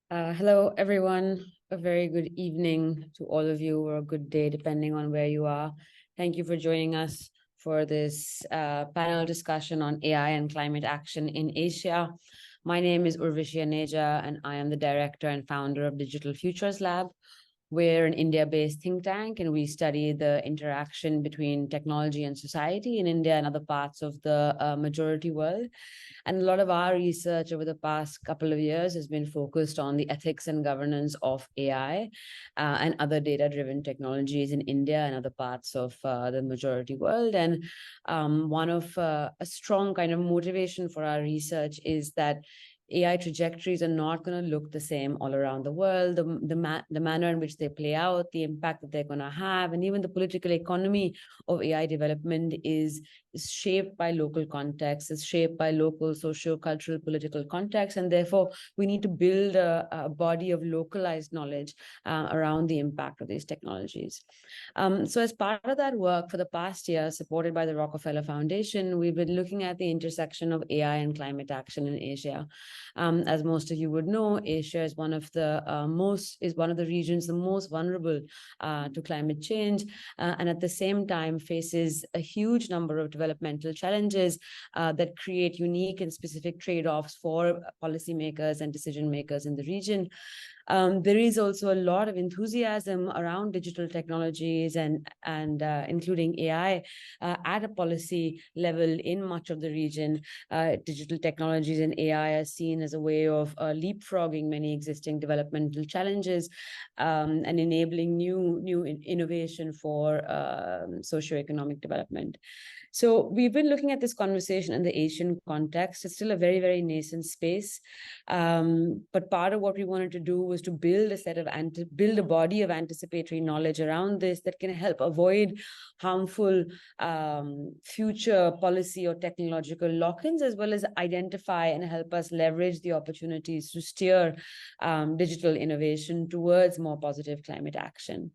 Hello, everyone. A very good evening to all of you, or a good day, depending on where you are. Thank you for joining us for this panel discussion on AI and climate action in Asia. My name is Urvashi Aneja, and I am the director and founder of Digital Futures Lab. We're an India-based think tank, and we study the interaction between technology and society in India and other parts of the majority world. And a lot of our research over the past couple of years has been focused on the ethics and governance of AI and other data-driven technologies in India and other parts of the majority world. And one of a strong kind of motivation for our research is that AI trajectories are not going to look the same all around the world. The manner in which they play out, the impact that they're going to have, and even the political economy of AI development is shaped by local context, is shaped by local socio-cultural political context, and therefore we need to build a body of localized knowledge around the impact of these technologies. So as part of that work for the past year, supported by the Rockefeller Foundation, we've been looking at the intersection of AI and climate action in Asia. As most of you would know, Asia is one of the regions the most vulnerable to climate change, and at the same time faces a huge number of developmental challenges that create unique and specific trade-offs for policymakers and decision makers in the region. There is also a lot of enthusiasm around digital technologies and including AI at a policy level in much of the region. Digital technologies and AI are seen as a way of leapfrogging many existing developmental challenges and enabling new innovation for socioeconomic development. So we've been looking at this conversation in the Asian context. It's still a very, very nascent space. But part of what we wanted to do was to build a body of anticipatory knowledge around this that can help avoid harmful future policy or technological lock-ins, as well as identify and help us leverage the opportunities to steer digital innovation towards more positive climate action.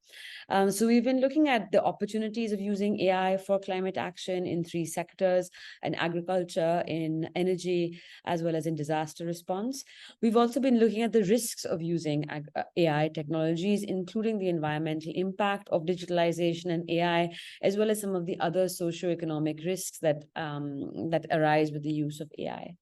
So we've been looking at the opportunities of using AI for climate action in 3 sectors: in agriculture, in energy, as well as in disaster response. We've also been looking at the risks of using AI technologies, including the environmental impact of digitalization and AI, as well as some of the other socioeconomic risks that arise with the use of AI.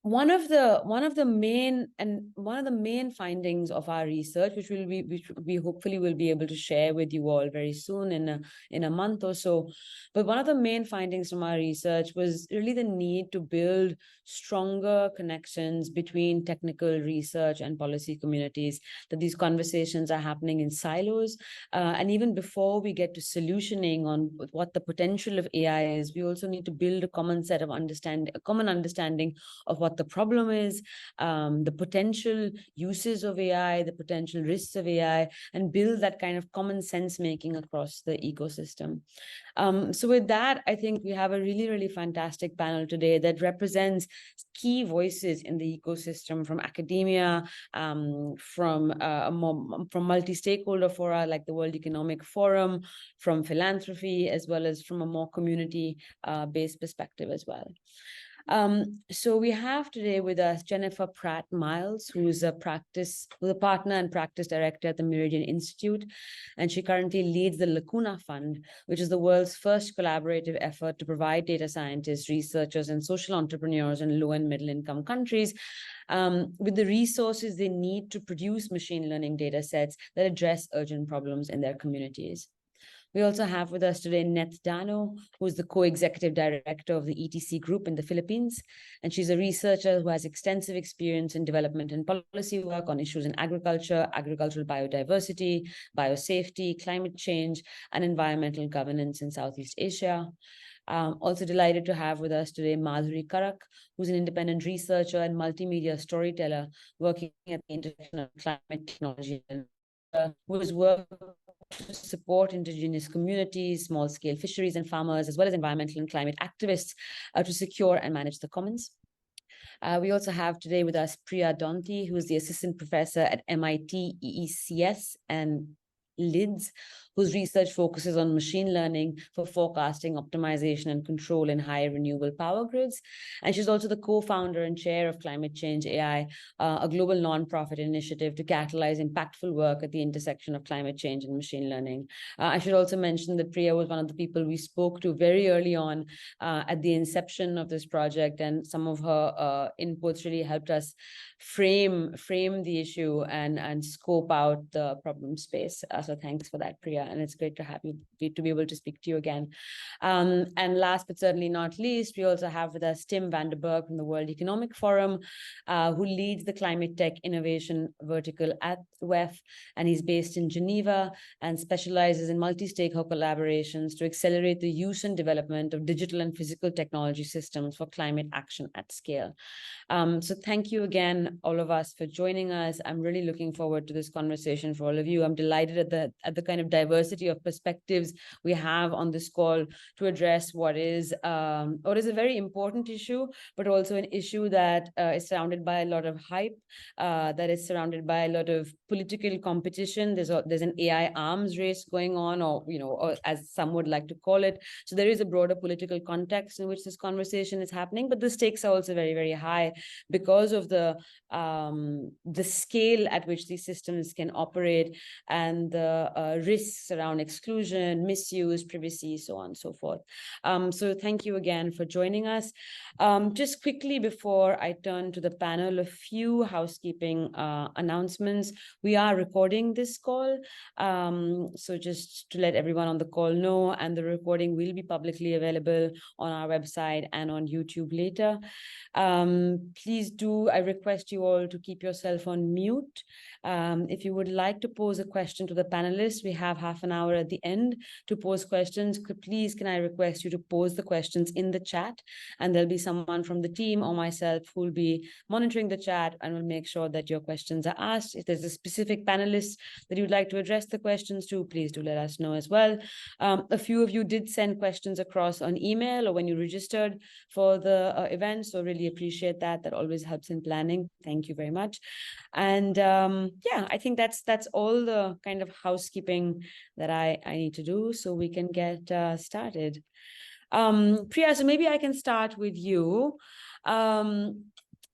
One of the main findings of our research, which we hopefully will be able to share with you all very soon in a month or so, but one of the main findings from our research was really the need to build stronger connections between technical research and policy communities. That these conversations are happening in silos, and even before we get to solutioning on what the potential of AI is, we also need to build a common understanding of what the problem is, the potential uses of AI, the potential risks of AI, and build that kind of common sense making across the ecosystem. So with that, I think we have a really, really fantastic panel today that represents key voices in the ecosystem, from academia, from multi-stakeholder fora like the World Economic Forum, from philanthropy, as well as from a more community-based perspective as well. So we have today with us Jennifer Pratt Miles, who's a partner and practice director at the Meridian Institute, and she currently leads the Lacuna Fund, which is the world's first collaborative effort to provide data scientists, researchers, and social entrepreneurs in low and middle income countries with the resources they need to produce machine learning data sets that address urgent problems in their communities. We also have with us today Neth, who is the co-executive director of the ETC Group in the Philippines. And she's a researcher who has extensive experience in development and policy work on issues in agriculture, agricultural biodiversity, biosafety, climate change, and environmental governance in Southeast Asia. Also delighted to have with us today Madhuri Karak, who's an independent researcher and multimedia storyteller working at the intersection of climate technology and who has worked to support indigenous communities, small-scale fisheries and farmers, as well as environmental and climate activists to secure and manage the commons. We also have today with us Priya Donti, who is the assistant professor at MIT EECS and Lids, whose research focuses on machine learning for forecasting, optimization, and control in high renewable power grids. And she's also the co-founder and chair of Climate Change AI, a global nonprofit initiative to catalyze impactful work at the intersection of climate change and machine learning. I should also mention that Priya was one of the people we spoke to very early on at the inception of this project, and some of her inputs really helped us frame the issue and scope out the problem space. So thanks for that, Priya, and it's great to have you to be able to speak to you again. And last but certainly not least, we also have with us Tim Vanderberg from the World Economic Forum, who leads the climate tech innovation vertical at WEF, and he's based in Geneva and specializes in multi-stakeholder collaborations to accelerate the use and development of digital and physical technology systems for climate action at scale. So thank you again, all of us, for joining us. I'm really looking forward to this conversation for all of you. I'm delighted at the kind of diversity of perspectives we have on this call to address what is a very important issue, but also an issue that is surrounded by a lot of hype, that is surrounded by a lot of political competition. There's an AI arms race going on, or as some would like to call it. So there is a broader political context in which this conversation is happening, but the stakes are also very, very high because of the scale at which these systems can operate and the risks around exclusion, misuse, privacy, so on and so forth. So thank you again for joining us. Just quickly before I turn to the panel, a few housekeeping announcements. We are recording this call, so just to let everyone on the call know, and the recording will be publicly available on our website and on YouTube later. Please do, I request you all to keep yourself on mute. If you would like to pose a question to the panelists, we have half an hour at the end to pose questions. Please, can I request you to pose the questions in the chat, and there'll be someone from the team or myself who will be monitoring the chat and will make sure that your questions are asked. If there's a specific panelist that you'd like to address the questions to, please do let us know as well. A few of you did send questions across on email or when you registered for the event, so really appreciate that. That always helps in planning. Thank you very much. And yeah, I think that's all the kind of housekeeping that I need to do, so we can get started. Priya, so maybe I can start with you.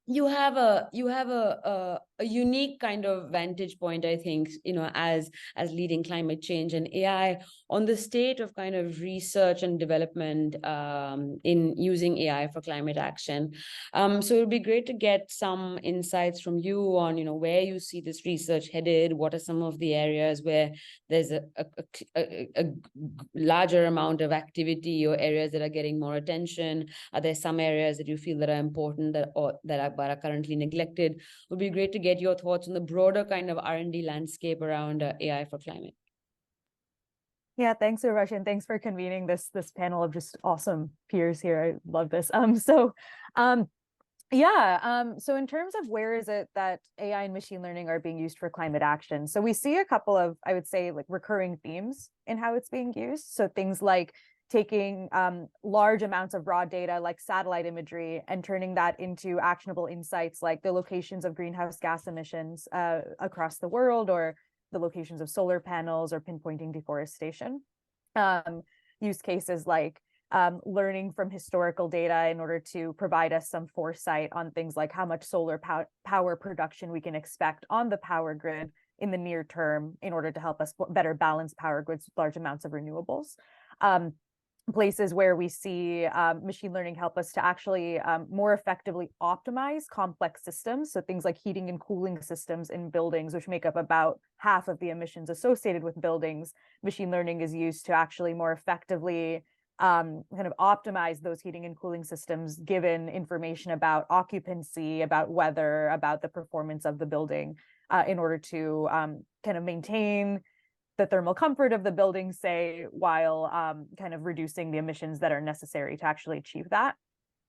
You have a unique kind of vantage point, I think, as leading climate change and AI on the state of kind of research and development in using AI for climate action. So it would be great to get some insights from you on, where you see this research headed. What are some of the areas where there's a larger amount of activity, or areas that are getting more attention? Are there some areas that you feel that are important that are currently neglected? It would be great to get your thoughts on the broader kind of R&D landscape around AI for climate. Yeah, thanks, Urvashi, and thanks for convening this panel of just awesome peers here. I love this. So in terms of where is it that AI and machine learning are being used for climate action, so we see a couple of, I would say, like recurring themes in how it's being used. So things like taking large amounts of raw data like satellite imagery and turning that into actionable insights like the locations of greenhouse gas emissions across the world, or the locations of solar panels, or pinpointing deforestation. Use cases like learning from historical data in order to provide us some foresight on things like how much solar power production we can expect on the power grid in the near term in order to help us better balance power grids with large amounts of renewables. Places where we see machine learning help us to actually more effectively optimize complex systems. So things like heating and cooling systems in buildings, which make up about half of the emissions associated with buildings. Machine learning is used to actually more effectively kind of optimize those heating and cooling systems, given information about occupancy, about weather, about the performance of the building, in order to kind of maintain the thermal comfort of the building, say, while kind of reducing the emissions that are necessary to actually achieve that.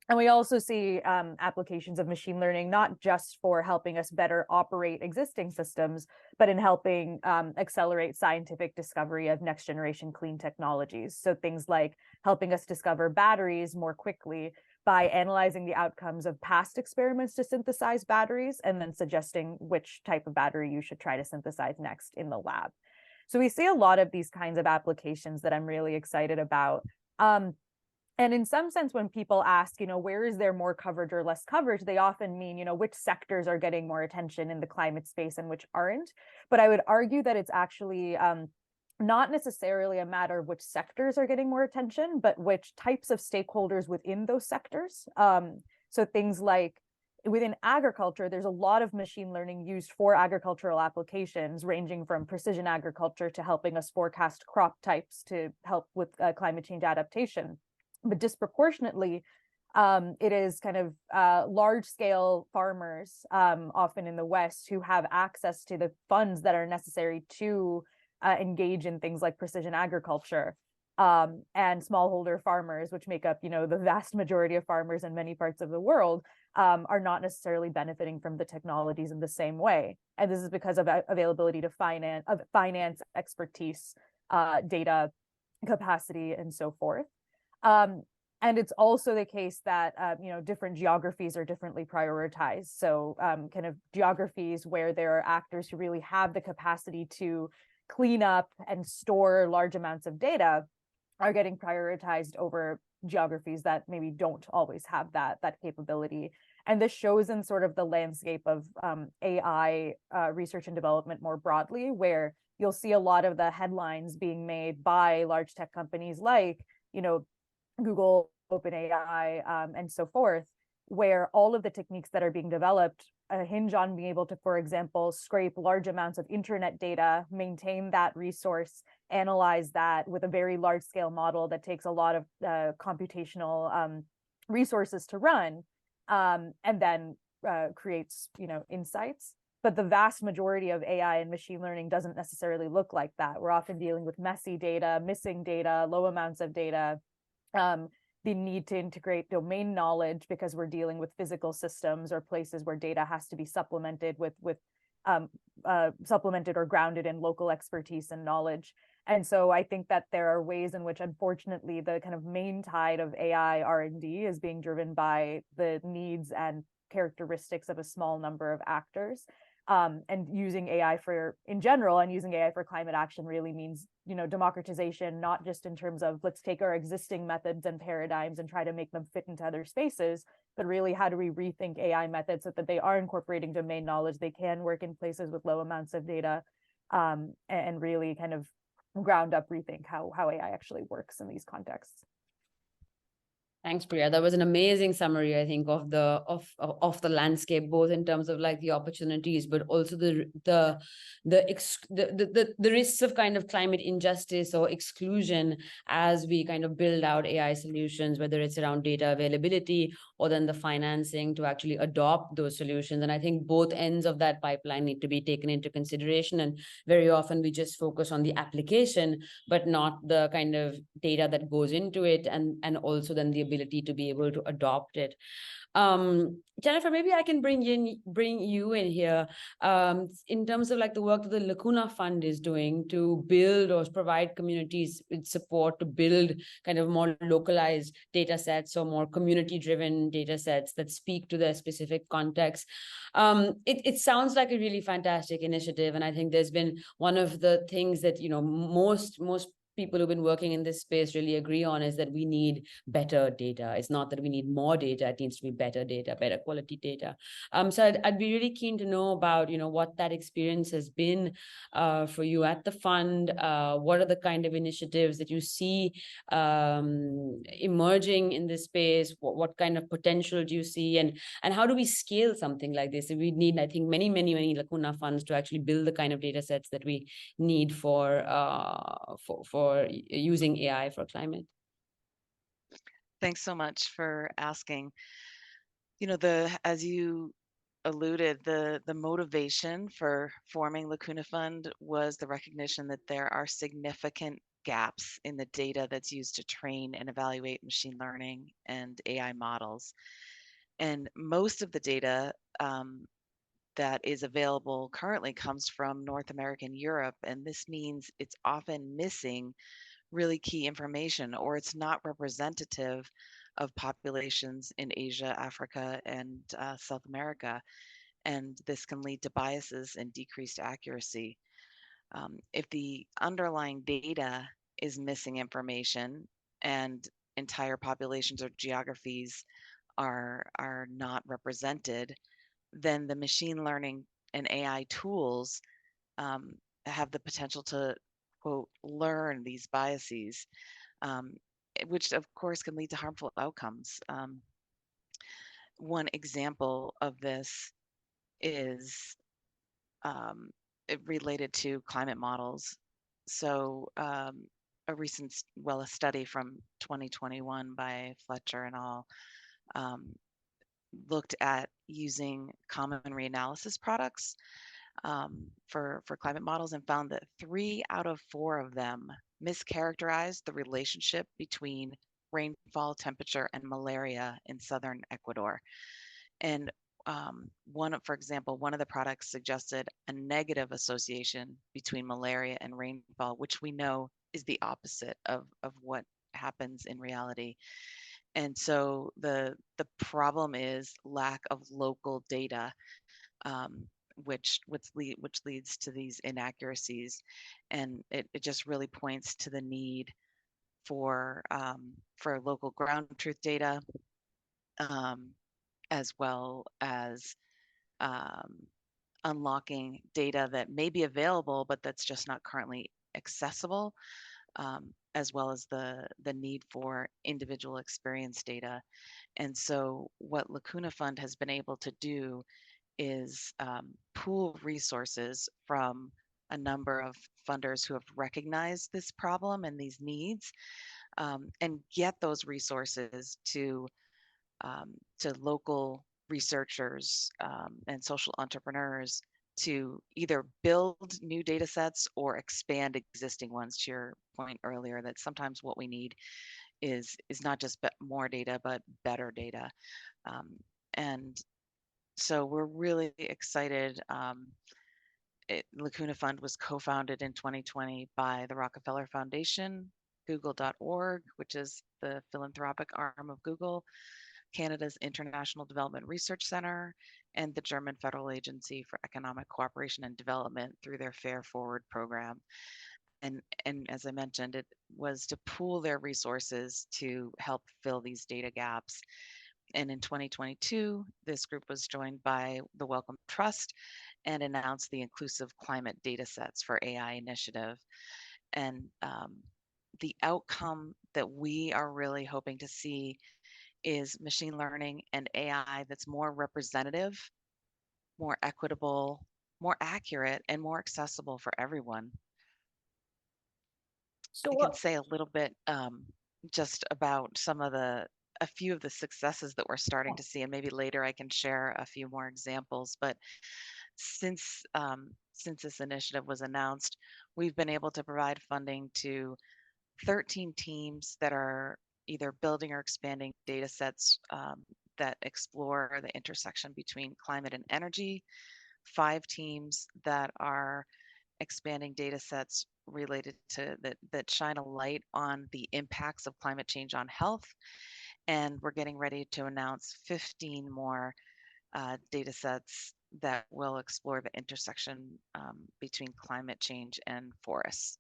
And we also see applications of machine learning, not just for helping us better operate existing systems, but in helping accelerate scientific discovery of next generation clean technologies. So things like helping us discover batteries more quickly by analyzing the outcomes of past experiments to synthesize batteries, and then suggesting which type of battery you should try to synthesize next in the lab. So we see a lot of these kinds of applications that I'm really excited about. And in some sense, when people ask, where is there more coverage or less coverage, they often mean, which sectors are getting more attention in the climate space and which aren't. But I would argue that it's actually not necessarily a matter of which sectors are getting more attention, but which types of stakeholders within those sectors. So things like within agriculture, there's a lot of machine learning used for agricultural applications, ranging from precision agriculture to helping us forecast crop types to help with climate change adaptation. But disproportionately, it is kind of large scale farmers, often in the West, who have access to the funds that are necessary to engage in things like precision agriculture, and smallholder farmers, which make up, the vast majority of farmers in many parts of the world, are not necessarily benefiting from the technologies in the same way. And this is because of availability to finance, expertise, data capacity, and so forth. And it's also the case that different geographies are differently prioritized. So kind of geographies where there are actors who really have the capacity to clean up and store large amounts of data are getting prioritized over geographies that maybe don't always have that capability. And this shows in sort of the landscape of AI research and development more broadly, where you'll see a lot of the headlines being made by large tech companies like, Google, OpenAI, and so forth, where all of the techniques that are being developed hinge on being able to, for example, scrape large amounts of internet data, maintain that resource, analyze that with a very large scale model that takes a lot of computational resources to run, and then creates, insights. But the vast majority of AI and machine learning doesn't necessarily look like that. We're often dealing with messy data, missing data, low amounts of data, the need to integrate domain knowledge because we're dealing with physical systems or places where data has to be supplemented with supplemented or grounded in local expertise and knowledge. And so I think that there are ways in which, unfortunately, the kind of main tide of AI R&D is being driven by the needs and characteristics of a small number of actors. And using AI in general, and using AI for climate action really means, democratization, not just in terms of let's take our existing methods and paradigms and try to make them fit into other spaces, but really how do we rethink AI methods so that they are incorporating domain knowledge, they can work in places with low amounts of data, and really kind of ground up rethink how AI actually works in these contexts. Thanks, Priya. That was an amazing summary, I think, of the landscape, both in terms of like the opportunities, but also the risks of kind of climate injustice or exclusion as we kind of build out AI solutions, whether it's around data availability or then the financing to actually adopt those solutions. And I think both ends of that pipeline need to be taken into consideration. And very often we just focus on the application, but not the kind of data that goes into it, and also then the ability to be able to adopt it. Jennifer, maybe I can bring you in here, in terms of like the work that the Lacuna Fund is doing to build or provide communities with support to build kind of more localized data sets or more community-driven data sets that speak to their specific context. It sounds like a really fantastic initiative, and I think there's been one of the things that most people who've been working in this space really agree on is that we need better data. It's not that we need more data, it needs to be better data, better quality data. So I'd be really keen to know about, what that experience has been for you at the fund. What are the kind of initiatives that you see emerging in this space? What kind of potential do you see? And how do we scale something like this? We need, I think, many Lacuna funds to actually build the kind of data sets that we need for using AI for climate. Thanks so much for asking. As you alluded, the motivation for forming Lacuna Fund was the recognition that there are significant gaps in the data that's used to train and evaluate machine learning and AI models. And most of the data that is available currently comes from North America and Europe, and this means it's often missing really key information, or it's not representative of populations in Asia, Africa, and South America. And this can lead to biases and decreased accuracy. If the underlying data is missing information and entire populations or geographies are not represented, then the machine learning and AI tools have the potential to, quote, learn these biases, which of course can lead to harmful outcomes. One example of this is related to climate models. So a recent, a study from 2021 by Fletcher et al. Looked at using common reanalysis products for climate models and found that 3 out of 4 of them mischaracterized the relationship between rainfall, temperature, and malaria in southern Ecuador. And for example, one of the products suggested a negative association between malaria and rainfall, which we know is the opposite of what happens in reality. And so the problem is lack of local data, which leads to these inaccuracies, and it just really points to the need for local ground truth data, as well as unlocking data that may be available but that's just not currently accessible, as well as the need for individual experience data. And so what Lacuna Fund has been able to do is pool resources from a number of funders who have recognized this problem and these needs, and get those resources to local researchers and social entrepreneurs to either build new data sets or expand existing ones. To your point earlier, that sometimes what we need is not just more data, but better data. And so we're really excited. Lacuna Fund was co-founded in 2020 by the Rockefeller Foundation, Google.org, which is the philanthropic arm of Google, Canada's International Development Research Center, and the German Federal Agency for Economic Cooperation and Development through their Fair Forward program. And as I mentioned, it was to pool their resources to help fill these data gaps. And in 2022, this group was joined by the Wellcome Trust and announced the Inclusive Climate Datasets for AI initiative. And the outcome that we are really hoping to see is machine learning and AI that's more representative, more equitable, more accurate, and more accessible for everyone. So I can say a little bit just about a few of the successes that we're starting to see, and maybe later I can share a few more examples. But since this initiative was announced, we've been able to provide funding to 13 teams that are either building or expanding data sets that explore the intersection between climate and energy, 5 teams that are expanding data sets related to that shine a light on the impacts of climate change on health. And we're getting ready to announce 15 more data sets that will explore the intersection between climate change and forests.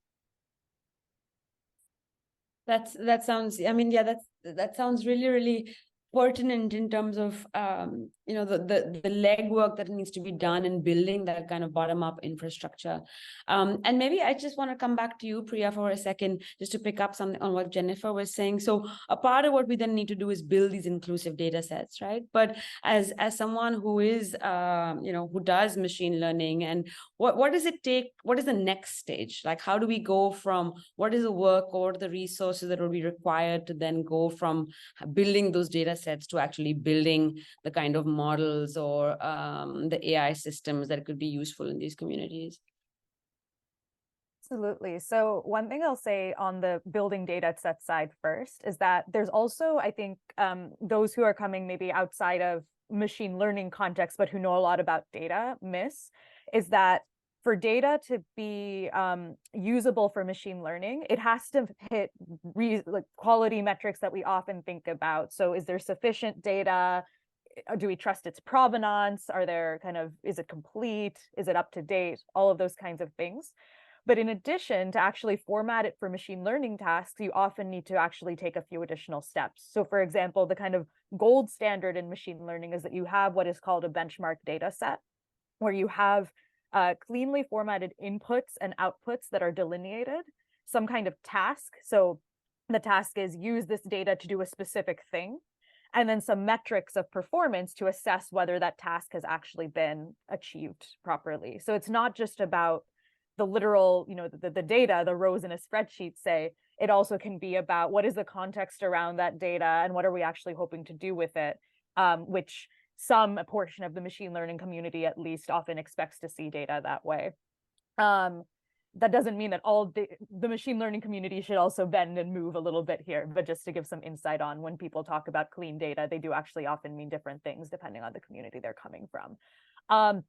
That sounds, I mean, yeah, that sounds really, really pertinent in terms of the legwork that needs to be done in building that kind of bottom-up infrastructure. And maybe I just want to come back to you, Priya, for a second, just to pick up something on what Jennifer was saying. So a part of what we then need to do is build these inclusive data sets, right? But as someone who is who does machine learning, and what does it take? What is the next stage? Like, how do we go from what is the work or the resources that will be required to then go from building those data sets to actually building the kind of models or the AI systems that could be useful in these communities? Absolutely. So one thing I'll say on the building data set side first is that there's also, I think, those who are coming maybe outside of machine learning context, but who know a lot about data is that for data to be usable for machine learning, it has to hit quality metrics that we often think about. So is there sufficient data? Do we trust its provenance? Is it complete? Is it up to date? All of those kinds of things. But in addition, to actually format it for machine learning tasks, you often need to actually take a few additional steps. So for example, the kind of gold standard in machine learning is that you have what is called a benchmark data set, where you have cleanly formatted inputs and outputs that are delineated, some kind of task. So the task is use this data to do a specific thing, and then some metrics of performance to assess whether that task has actually been achieved properly. So it's not just about the literal, the data, the rows in a spreadsheet, say. It also can be about what is the context around that data and what are we actually hoping to do with it, which some portion of the machine learning community at least often expects to see data that way. That doesn't mean that all the machine learning community should also bend and move a little bit here, but just to give some insight on when people talk about clean data, they do actually often mean different things depending on the community they're coming from.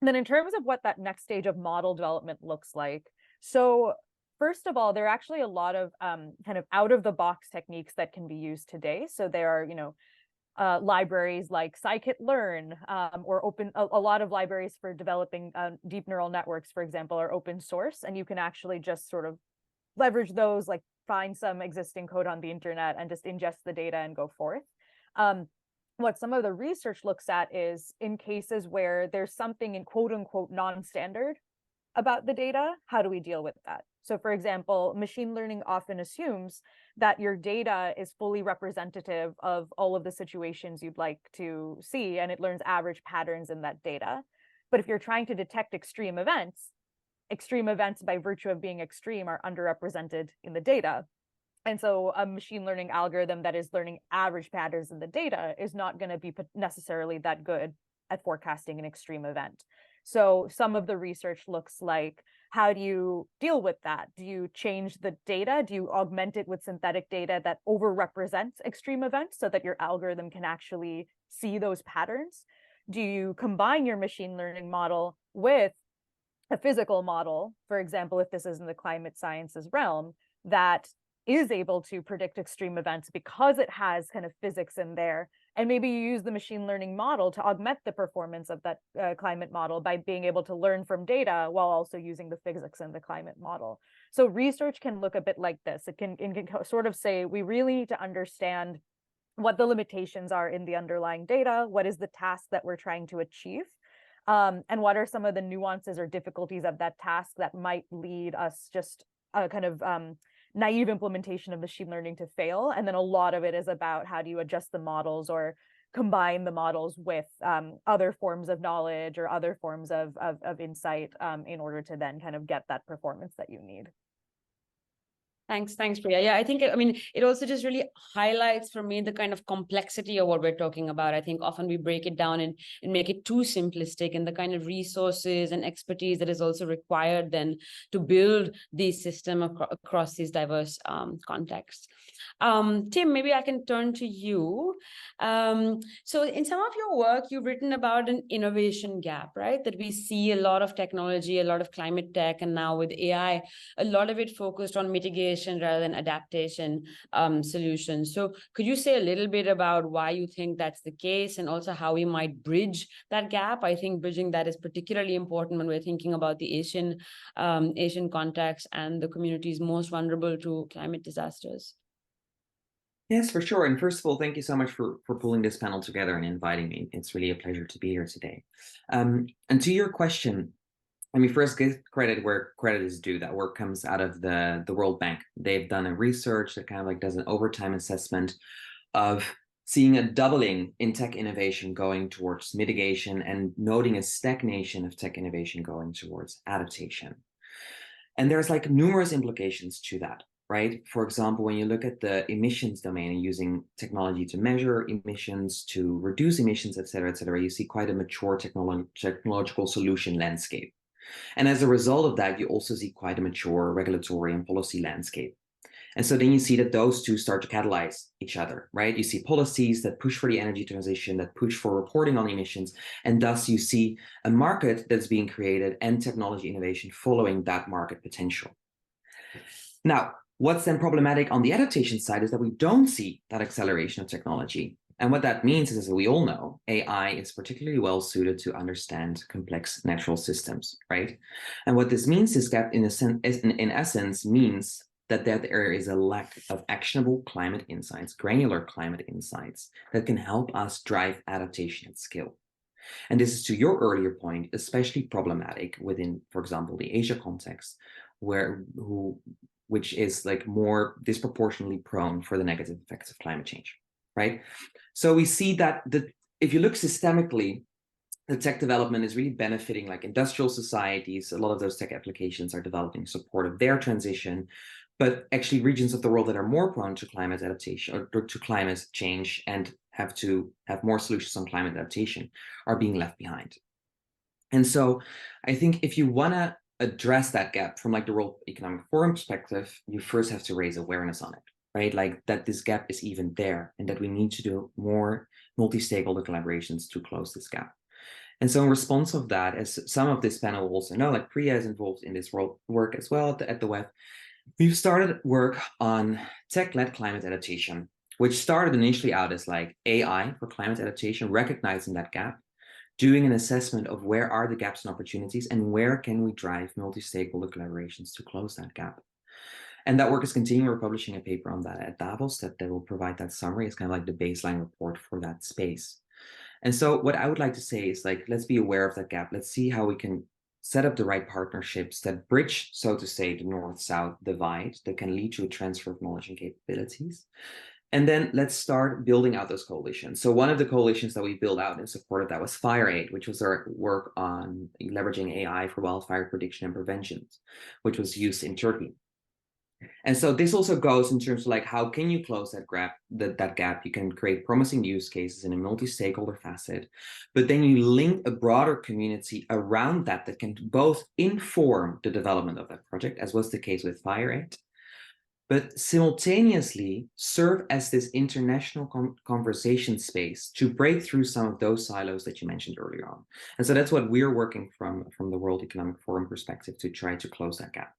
Then in terms of what that next stage of model development looks like, so first of all, there are actually a lot of kind of out-of-the-box techniques that can be used today. So there are, libraries like scikit-learn, or a lot of libraries for developing deep neural networks, for example, are open source, and you can actually just sort of leverage those, like find some existing code on the internet and just ingest the data and go forth. What some of the research looks at is in cases where there's something in quote unquote non-standard about the data, how do we deal with that? So for example, machine learning often assumes that your data is fully representative of all of the situations you'd like to see, and it learns average patterns in that data. But if you're trying to detect extreme events by virtue of being extreme are underrepresented in the data. And so a machine learning algorithm that is learning average patterns in the data is not going to be necessarily that good at forecasting an extreme event. So some of the research looks like, how do you deal with that? Do you change the data? Do you augment it with synthetic data that overrepresents extreme events so that your algorithm can actually see those patterns? Do you combine your machine learning model with a physical model, for example, if this is in the climate sciences realm, that is able to predict extreme events because it has kind of physics in there, and maybe you use the machine learning model to augment the performance of that climate model by being able to learn from data while also using the physics in the climate model. So research can look a bit like this. It can sort of say, we really need to understand what the limitations are in the underlying data, what is the task that we're trying to achieve, and what are some of the nuances or difficulties of that task that might lead us just a kind of naive implementation of machine learning to fail. And then a lot of it is about how do you adjust the models or combine the models with other forms of knowledge or other forms of insight in order to then kind of get that performance that you need. Thanks, Priya. Yeah, I think, it also just really highlights for me the kind of complexity of what we're talking about. I think often we break it down and make it too simplistic, and the kind of resources and expertise that is also required then to build these systems across these diverse contexts. Tim, maybe I can turn to you. So in some of your work, you've written about an innovation gap, right? That we see a lot of technology, a lot of climate tech, and now with AI, a lot of it focused on mitigation rather than adaptation solutions. So could you say a little bit about why you think that's the case, and also how we might bridge that gap? I think bridging that is particularly important when we're thinking about the Asian context and the communities most vulnerable to climate disasters. Yes, for sure. And first of all, thank you so much for pulling this panel together and inviting me. It's really a pleasure to be here today. And to your question, let me first give credit where credit is due. That work comes out of the World Bank. They've done a research that kind of like does an overtime assessment of seeing a doubling in tech innovation going towards mitigation and noting a stagnation of tech innovation going towards adaptation. And there's like numerous implications to that, right? For example, when you look at the emissions domain and using technology to measure emissions, to reduce emissions, et cetera, you see quite a mature technological solution landscape. And as a result of that, you also see quite a mature regulatory and policy landscape. And so then you see that those two start to catalyze each other, right? You see policies that push for the energy transition, that push for reporting on emissions, and thus you see a market that's being created and technology innovation following that market potential. Now, what's then problematic on the adaptation side is that we don't see that acceleration of technology. And what that means is, as we all know, AI is particularly well suited to understand complex natural systems, right? And what this means is that, in essence, means that there is a lack of actionable climate insights, granular climate insights, that can help us drive adaptation at scale. And this is, to your earlier point, especially problematic within, for example, the Asia context, which is like more disproportionately prone for the negative effects of climate change, right? So we see that if you look systemically, the tech development is really benefiting like industrial societies. A lot of those tech applications are developing support of their transition, but actually regions of the world that are more prone to climate adaptation or to climate change and have to have more solutions on climate adaptation are being left behind. And so I think if you want to address that gap from like the World Economic Forum perspective, you first have to raise awareness on it, right? Like that this gap is even there and that we need to do more multi-stakeholder collaborations to close this gap. And so in response of that, as some of this panel will also know, like Priya is involved in this work as well at the web, we've started work on tech-led climate adaptation, which started initially out as like AI for climate adaptation, recognizing that gap, doing an assessment of where are the gaps and opportunities and where can we drive multi-stakeholder collaborations to close that gap. And that work is continuing. We're publishing a paper on that at Davos that will provide that summary. It's kind of like the baseline report for that space. And so what I would like to say is like, let's be aware of that gap. Let's see how we can set up the right partnerships that bridge, so to say, the North-South divide that can lead to a transfer of knowledge and capabilities. And then let's start building out those coalitions. So one of the coalitions that we built out and supported that was FireAid, which was our work on leveraging AI for wildfire prediction and prevention, which was used in Turkey. And so this also goes in terms of like, how can you close that gap? You can create promising use cases in a multi-stakeholder facet, but then you link a broader community around that can both inform the development of that project, as was the case with FireAid, but simultaneously serve as this international conversation space to break through some of those silos that you mentioned earlier on. And so that's what we're working from the World Economic Forum perspective to try to close that gap.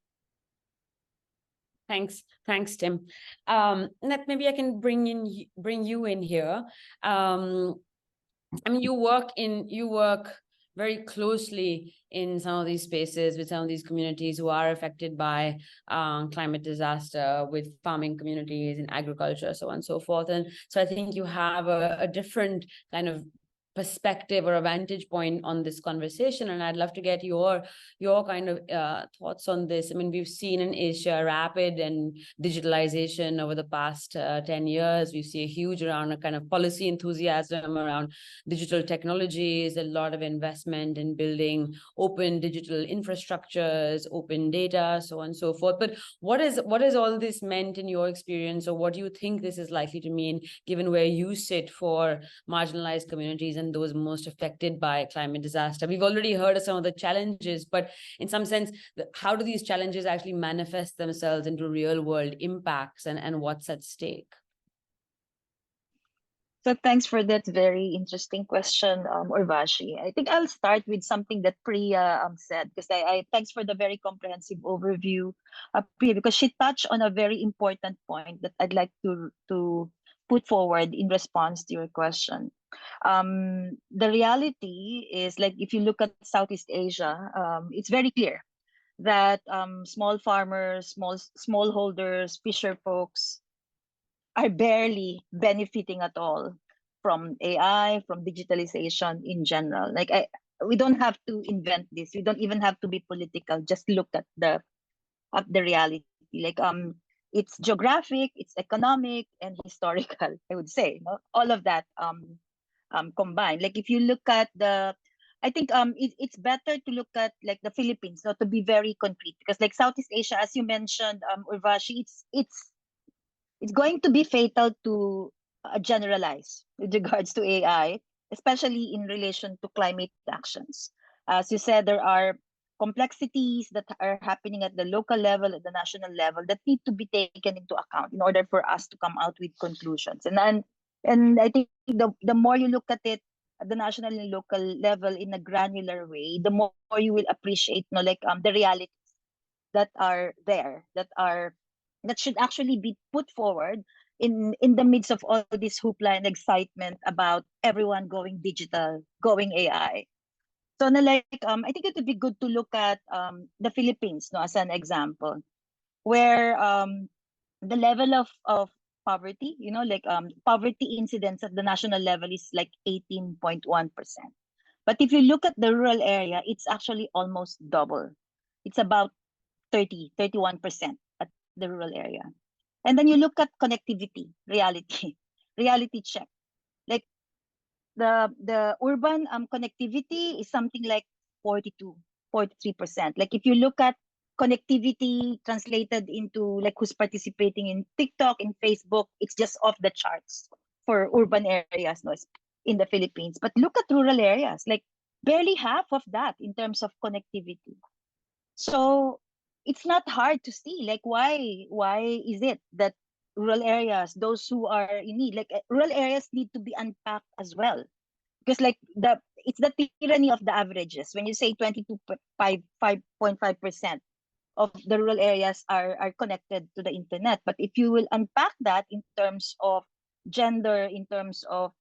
Thanks, Tim. Neth, maybe I can bring you in here. I mean, you work very closely in some of these spaces with some of these communities who are affected by climate disaster, with farming communities in agriculture, so on and so forth. And so I think you have a different kind of perspective or a vantage point on this conversation, and I'd love to get your kind of thoughts on this. I mean, we've seen in Asia rapid and digitalization over the past 10 years. We see a huge amount of kind of policy enthusiasm around digital technologies, a lot of investment in building open digital infrastructures, open data, so on and so forth. But what is all this meant in your experience, or what do you think this is likely to mean, given where you sit for marginalized communities and those most affected by climate disaster? We've already heard of some of the challenges, but in some sense, how do these challenges actually manifest themselves into real world impacts, and what's at stake? So thanks for that very interesting question, Urvashi. I think I'll start with something that Priya said, because I thanks for the very comprehensive overview, Priya, because she touched on a very important point that I'd like to put forward in response to your question. The reality is, like, if you look at Southeast Asia, it's very clear that small farmers, small holders, fisher folks are barely benefiting at all from AI, from digitalization in general. Like, we don't have to invent this. We don't even have to be political. Just look at the reality. Like, it's geographic, it's economic, and historical, I would say, no? All of that combined. Like, if you look at I think it's better to look at like the Philippines, so to be very concrete, because like Southeast Asia, as you mentioned, Urvashi, it's going to be fatal to generalize with regards to AI, especially in relation to climate actions. As you said, there are complexities that are happening at the local level, at the national level, that need to be taken into account in order for us to come out with conclusions. And I think the more you look at it at the national and local level in a granular way, the more you will appreciate, the realities that are there, that should actually be put forward in the midst of all this hoopla and excitement about everyone going digital, going AI. So I think it would be good to look at the Philippines, no, as an example, where the level of poverty, poverty incidence at the national level is like 18.1%. But if you look at the rural area, it's actually almost double. It's about 31% at the rural area. And then you look at connectivity, reality check. Like the urban connectivity is something like 43%. Like if you look at connectivity translated into like who's participating in TikTok and Facebook, it's just off the charts for urban areas, no, in the Philippines. But look at rural areas, like barely half of that in terms of connectivity. So it's not hard to see, like why is it that rural areas, those who are in need, like rural areas need to be unpacked as well, because like it's the tyranny of the averages. When you say 5.5% of the rural areas are connected to the internet, but if you will unpack that in terms of gender, in terms of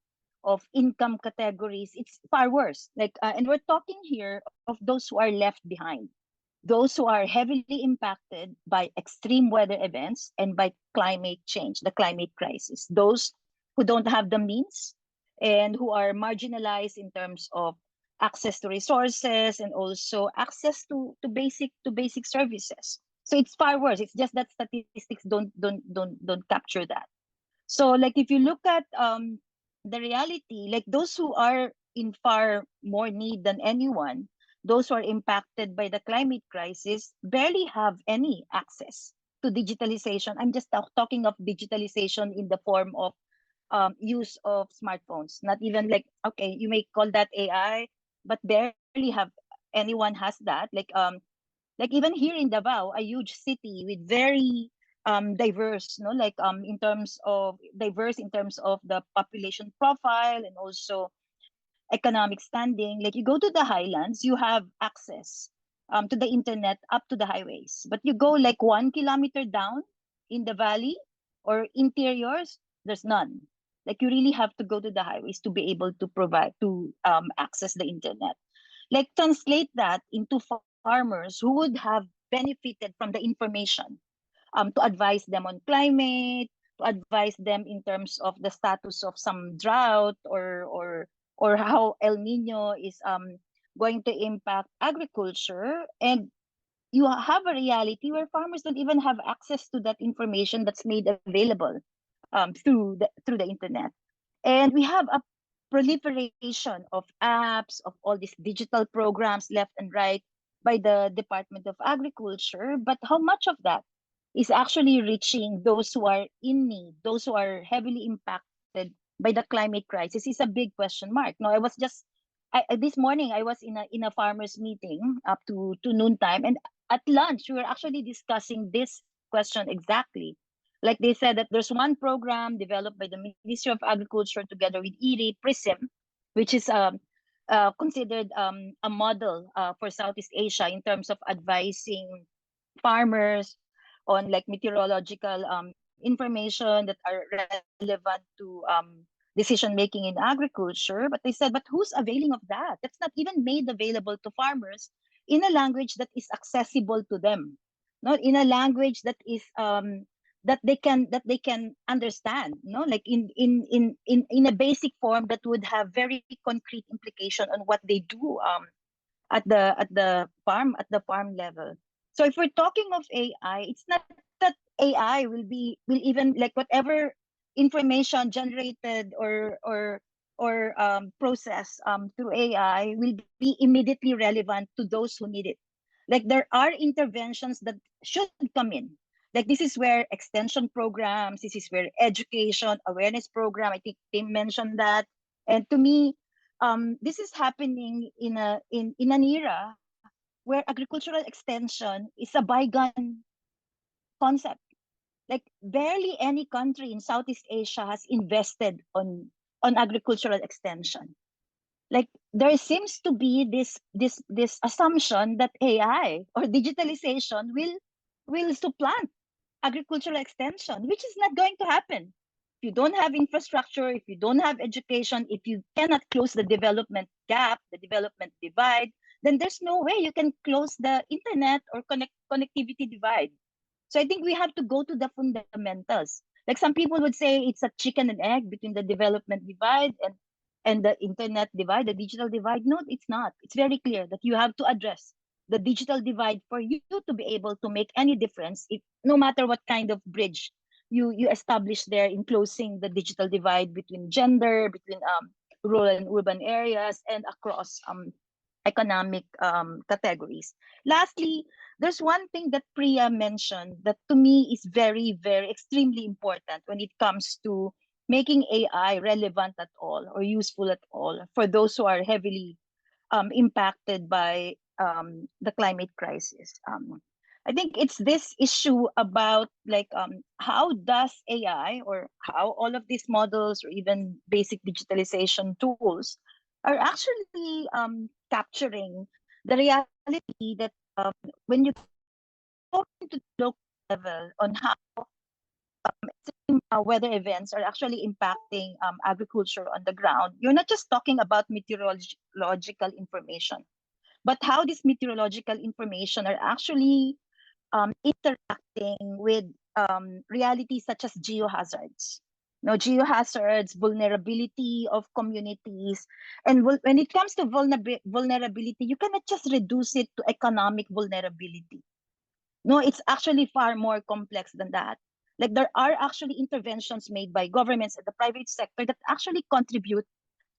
income categories, it's far worse. And we're talking here of those who are left behind, those who are heavily impacted by extreme weather events and by climate change, the climate crisis, those who don't have the means and who are marginalized in terms of access to resources and also access to basic services. So it's far worse. It's just that statistics don't capture that. So like if you look at the reality, like those who are in far more need than anyone, those who are impacted by the climate crisis barely have any access to digitalization. I'm just talking of digitalization in the form of use of smartphones. Not even like, okay, you may call that AI, but barely have anyone has that. Like even here in Davao, a huge city with very diverse, no, like in terms of the population profile and also economic standing. Like you go to the highlands, you have access to the internet up to the highways, but you go like 1 kilometer down in the valley or interiors, there's none. Like you really have to go to the highways to be able to provide to access the internet. Like translate that into farmers who would have benefited from the information to advise them on climate, to advise them in terms of the status of some drought or how El Nino is going to impact agriculture. And you have a reality where farmers don't even have access to that information that's made available through the internet. And we have a proliferation of apps, of all these digital programs left and right by the Department of Agriculture. But how much of that is actually reaching those who are in need, those who are heavily impacted by the climate crisis, is a big question mark. No, this morning I was in a farmers meeting up to noontime, and at lunch we were actually discussing this question exactly. Like they said that there's one program developed by the Ministry of Agriculture together with ERI PRISM, which is considered a model for Southeast Asia in terms of advising farmers on like meteorological information that are relevant to decision making in agriculture. But they said, but who's availing of that? That's not even made available to farmers in a language that is accessible to them, not in a language that is that they can understand, like in a basic form that would have very concrete implication on what they do at the farm level. So if we're talking of AI, it's not that AI will even like whatever information generated or processed through AI will be immediately relevant to those who need it. Like there are interventions that should come in. Like this is where extension programs, this is where education awareness program, I think Tim mentioned that. And to me, this is happening in an era where agricultural extension is a bygone concept. Like barely any country in Southeast Asia has invested on agricultural extension. Like there seems to be this assumption that AI or digitalization will supplant agricultural extension, which is not going to happen. if you don't have infrastructure, if you don't have education, if you cannot close the development gap, the development divide, then there's no way you can close the internet or connectivity divide. So I think we have to go to the fundamentals. Like some people would say it's a chicken and egg between the development divide and the internet divide, the digital divide. No, it's not. It's very clear that you have to address the digital divide for you to be able to make any difference, if no matter what kind of bridge you establish there in closing the digital divide between gender, between rural and urban areas, and across economic categories. Lastly, there's one thing that Priya mentioned that to me is very, very extremely important when it comes to making AI relevant at all or useful at all for those who are heavily impacted by the climate crisis. I think it's this issue about like how does AI or how all of these models or even basic digitalization tools are actually capturing the reality that when you go into the local level on how extreme weather events are actually impacting agriculture on the ground, you're not just talking about meteorological information, but how this meteorological information are actually interacting with realities such as geohazards. No, geohazards, vulnerability of communities. And when it comes to vulnerability, you cannot just reduce it to economic vulnerability. No, it's actually far more complex than that. Like there are actually interventions made by governments and the private sector that actually contribute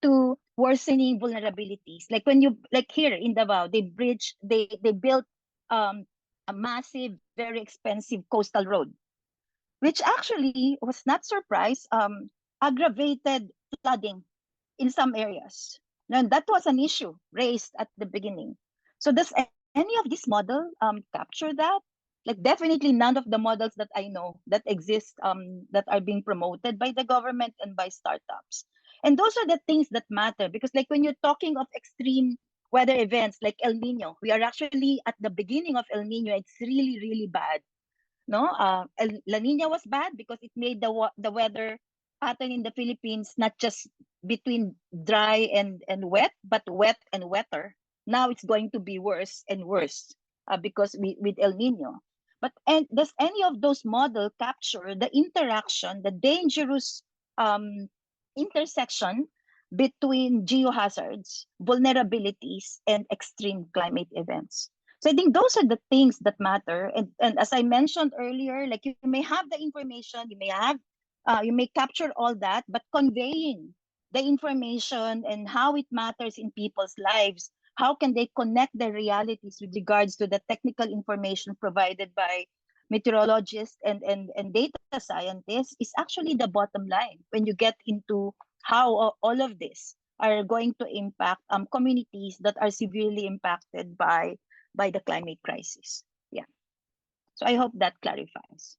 to worsening vulnerabilities. Like when you like here in Davao, they built a massive, very expensive coastal road, which actually was not surprised, aggravated flooding in some areas. And that was an issue raised at the beginning. So does any of this model capture that? Like definitely none of the models that I know that exist that are being promoted by the government and by startups. And those are the things that matter because like when you're talking of extreme weather events like El Nino, we are actually at the beginning of El Nino. It's really, really bad. No, La Nina was bad because it made the weather pattern in the Philippines not just between dry and wet, but wet and wetter. Now it's going to be worse and worse because with El Nino. But and does any of those models capture the interaction, the dangerous intersection between geohazards, vulnerabilities, and extreme climate events? So I think those are the things that matter. And as I mentioned earlier, like you may have the information, you may capture all that, but conveying the information and how it matters in people's lives, how can they connect their realities with regards to the technical information provided by meteorologists and data scientists is actually the bottom line when you get into how all of this are going to impact communities that are severely impacted by the climate crisis. Yeah. So I hope that clarifies.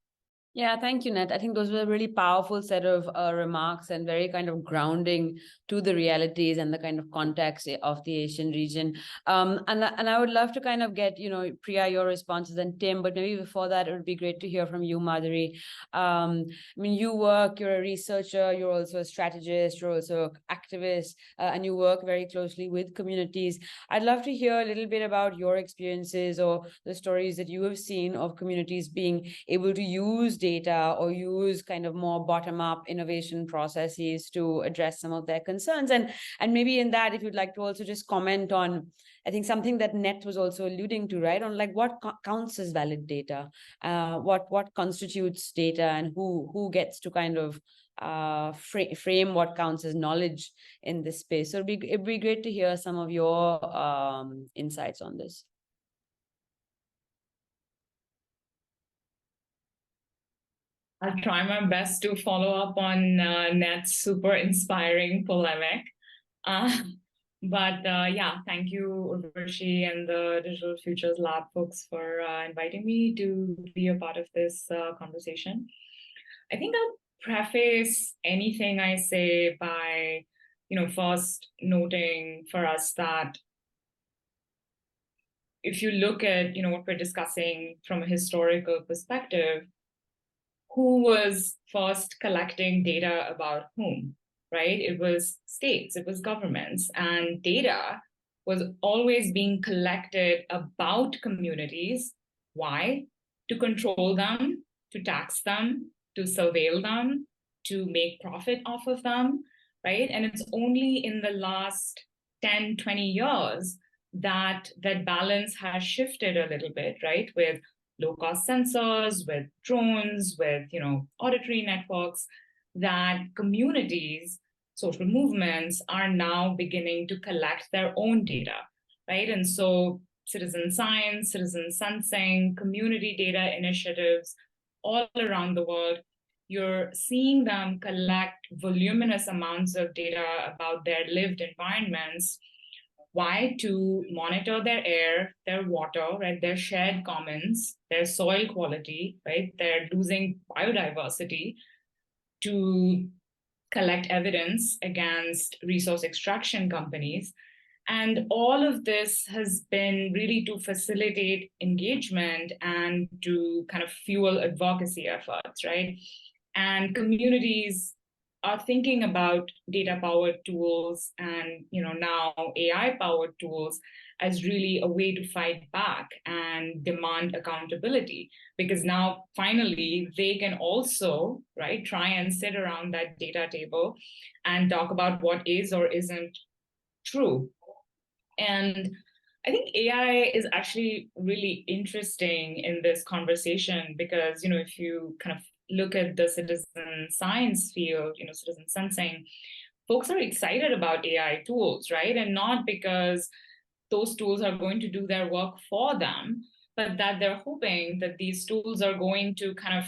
Yeah, thank you, Neth. I think those were a really powerful set of remarks and very kind of grounding to the realities and the kind of context of the Asian region. And I would love to kind of get, Priya, your responses and Tim, but maybe before that, it would be great to hear from you, Madhuri. I mean, you're a researcher, you're also a strategist, you're also an activist, and you work very closely with communities. I'd love to hear a little bit about your experiences or the stories that you have seen of communities being able to use data or use kind of more bottom-up innovation processes to address some of their concerns. And maybe in that, if you'd like to also just comment on, I think something that Neth was also alluding to, right? On like what counts as valid data, what constitutes data, and who gets to kind of frame what counts as knowledge in this space. So it'd be great to hear some of your insights on this. I'll try my best to follow up on Neth's super inspiring polemic. But yeah, thank you, Urvashi and the Digital Futures Lab folks for inviting me to be a part of this conversation. I think I'll preface anything I say by, first noting for us that if you look at, what we're discussing from a historical perspective, who was first collecting data about whom, right? It was states, it was governments, and data was always being collected about communities. Why? To control them, to tax them, to surveil them, to make profit off of them, right? And it's only in the last 10, 20 years that that balance has shifted a little bit, right? With low-cost sensors, with drones, with auditory networks, that communities, social movements are now beginning to collect their own data, right? And so citizen science, citizen sensing, community data initiatives all around the world, you're seeing them collect voluminous amounts of data about their lived environments. Why? To monitor their air, their water, right, their shared commons, their soil quality, right, they're losing biodiversity, to collect evidence against resource extraction companies. And all of this has been really to facilitate engagement and to kind of fuel advocacy efforts, right? And communities are thinking about data-powered tools and now AI-powered tools as really a way to fight back and demand accountability, because now finally they can also, right, try and sit around that data table and talk about what is or isn't true. And I think AI is actually really interesting in this conversation because, if you kind of look at the citizen science field, citizen sensing, folks are excited about AI tools, right? And not because those tools are going to do their work for them, but that they're hoping that these tools are going to kind of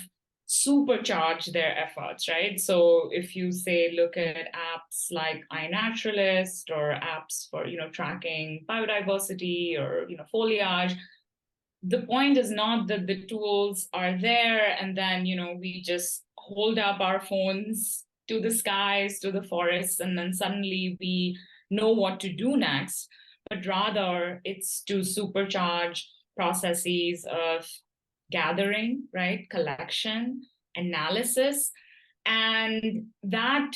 supercharge their efforts, right? So if you say, look at apps like iNaturalist or apps for, tracking biodiversity or, foliage, the point is not that the tools are there and then, we just hold up our phones to the skies, to the forests, and then suddenly we know what to do next, but rather it's to supercharge processes of gathering, right, collection, analysis, and that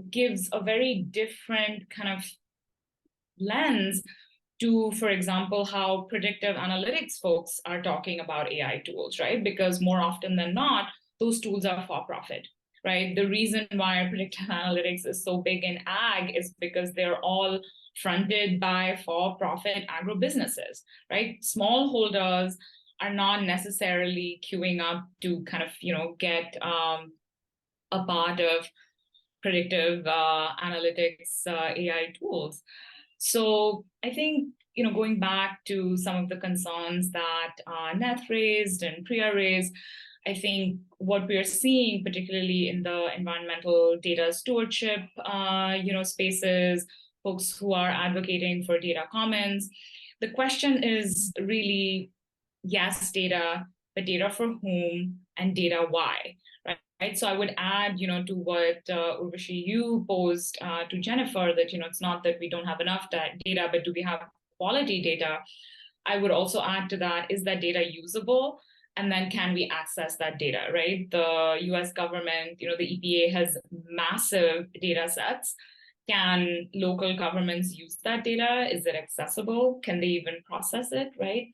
gives a very different kind of lens to, for example, how predictive analytics folks are talking about AI tools, right? Because more often than not, those tools are for profit, right? The reason why predictive analytics is so big in ag is because they're all fronted by for-profit agribusinesses, right? Smallholders are not necessarily queuing up to kind of, get a part of predictive analytics AI tools. So I think, going back to some of the concerns that Neth raised and Priya raised, I think what we're seeing, particularly in the environmental data stewardship, spaces, folks who are advocating for data commons, the question is really, yes, data, but data for whom and data why, right? So I would add, to what Urvashi, you posed to Jennifer, that, it's not that we don't have enough data, but do we have quality data? I would also add to that, is that data usable? And then can we access that data, right? The US government, the EPA has massive data sets. Can local governments use that data? Is it accessible? Can they even process it, right?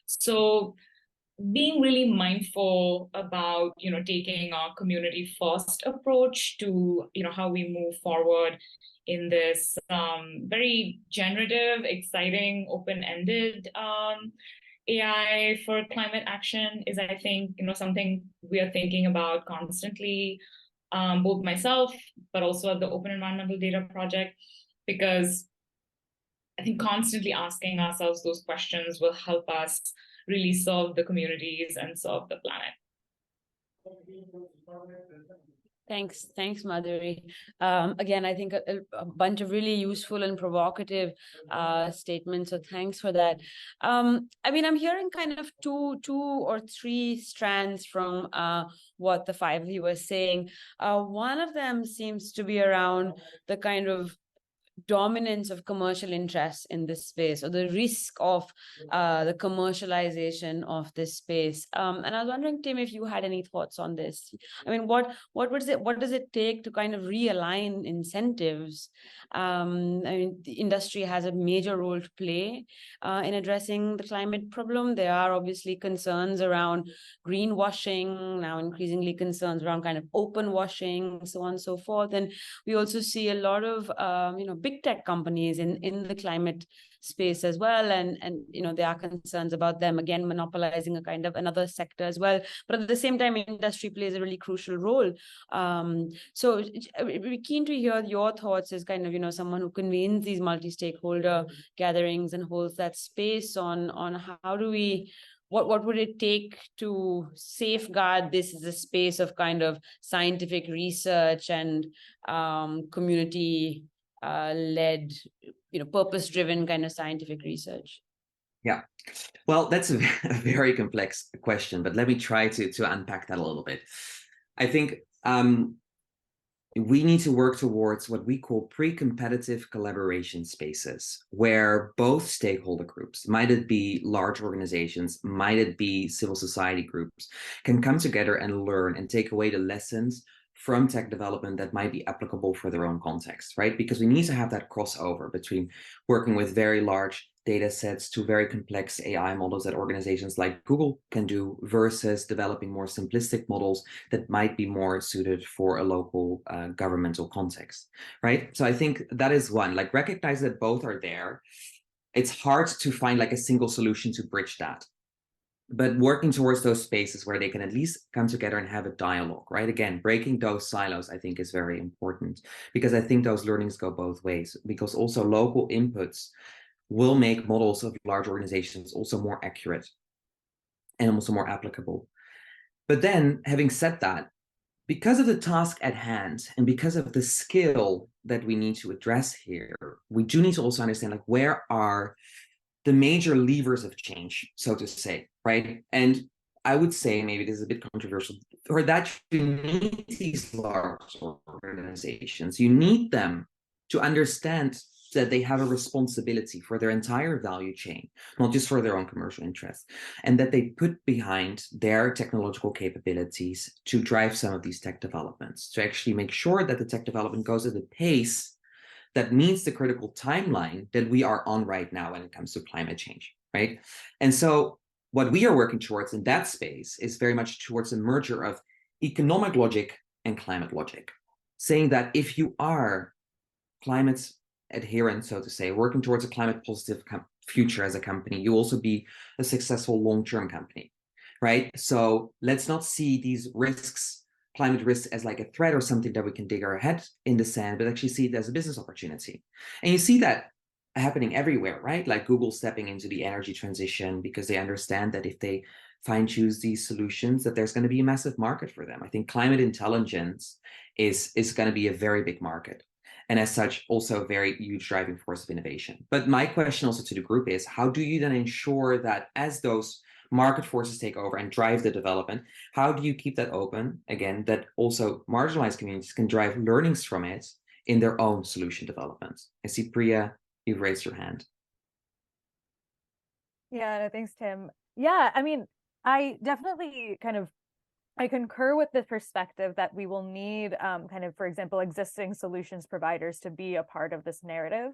So being really mindful about, taking a community first approach to, how we move forward in this very generative, exciting, open-ended AI for climate action is, I think, something we are thinking about constantly, both myself, but also at the Open Environmental Data Project, because I think constantly asking ourselves those questions will help us really serve the communities and serve the planet. Thanks, Madhuri. Again, I think a bunch of really useful and provocative statements. So thanks for that. I mean, I'm hearing kind of two or three strands from what the five of you were saying. One of them seems to be around the kind of dominance of commercial interests in this space, or the risk of the commercialization of this space. And I was wondering, Tim, if you had any thoughts on this. I mean, what does it take to kind of realign incentives? I mean, the industry has a major role to play in addressing the climate problem. There are obviously concerns around greenwashing, now increasingly concerns around kind of open washing, so on and so forth. And we also see a lot of big tech companies in the climate space as well, and there are concerns about them again monopolizing a kind of another sector as well. But at the same time, industry plays a really crucial role. So we're keen to hear your thoughts as kind of someone who convenes these multi-stakeholder gatherings and holds that space on how do we, what would it take to safeguard this as a space of kind of scientific research and community led, purpose-driven kind of scientific research? Yeah, well, that's a very complex question, but let me try to unpack that a little bit. I think we need to work towards what we call pre-competitive collaboration spaces, where both stakeholder groups, might it be large organizations, might it be civil society groups, can come together and learn and take away the lessons from tech development that might be applicable for their own context, right? Because we need to have that crossover between working with very large data sets to very complex AI models that organizations like Google can do versus developing more simplistic models that might be more suited for a local governmental context, right? So I think that is one, like recognize that both are there. It's hard to find like a single solution to bridge that. But working towards those spaces where they can at least come together and have a dialogue, right? Again, breaking those silos, I think, is very important, because I think those learnings go both ways, because also local inputs will make models of large organizations also more accurate and also more applicable. But then, having said that, because of the task at hand and because of the skill that we need to address here, we do need to also understand like where are the major levers of change, so to say, right? And I would say, maybe this is a bit controversial, for that you need these large organizations. You need them to understand that they have a responsibility for their entire value chain, not just for their own commercial interests, and that they put behind their technological capabilities to drive some of these tech developments, to actually make sure that the tech development goes at a pace that meets the critical timeline that we are on right now when it comes to climate change, right? And so what we are working towards in that space is very much towards a merger of economic logic and climate logic, saying that if you are climate adherent, so to say, working towards a climate positive future as a company, you also be a successful long-term company, right? So let's not see these risks, climate risks, as like a threat or something that we can dig our head in the sand, but actually see it as a business opportunity. And you see that happening everywhere, right? Like Google stepping into the energy transition because they understand that if they fine-tune these solutions, that there's going to be a massive market for them. I think climate intelligence is going to be a very big market, and as such, also a very huge driving force of innovation. But my question also to the group is, how do you then ensure that as those market forces take over and drive the development, how do you keep that open, again, that also marginalized communities can drive learnings from it in their own solution development? I see, Priya, you've raised your hand. Yeah, no, thanks, Tim. Yeah, I mean, I definitely I concur with the perspective that we will need kind of, for example, existing solutions providers to be a part of this narrative.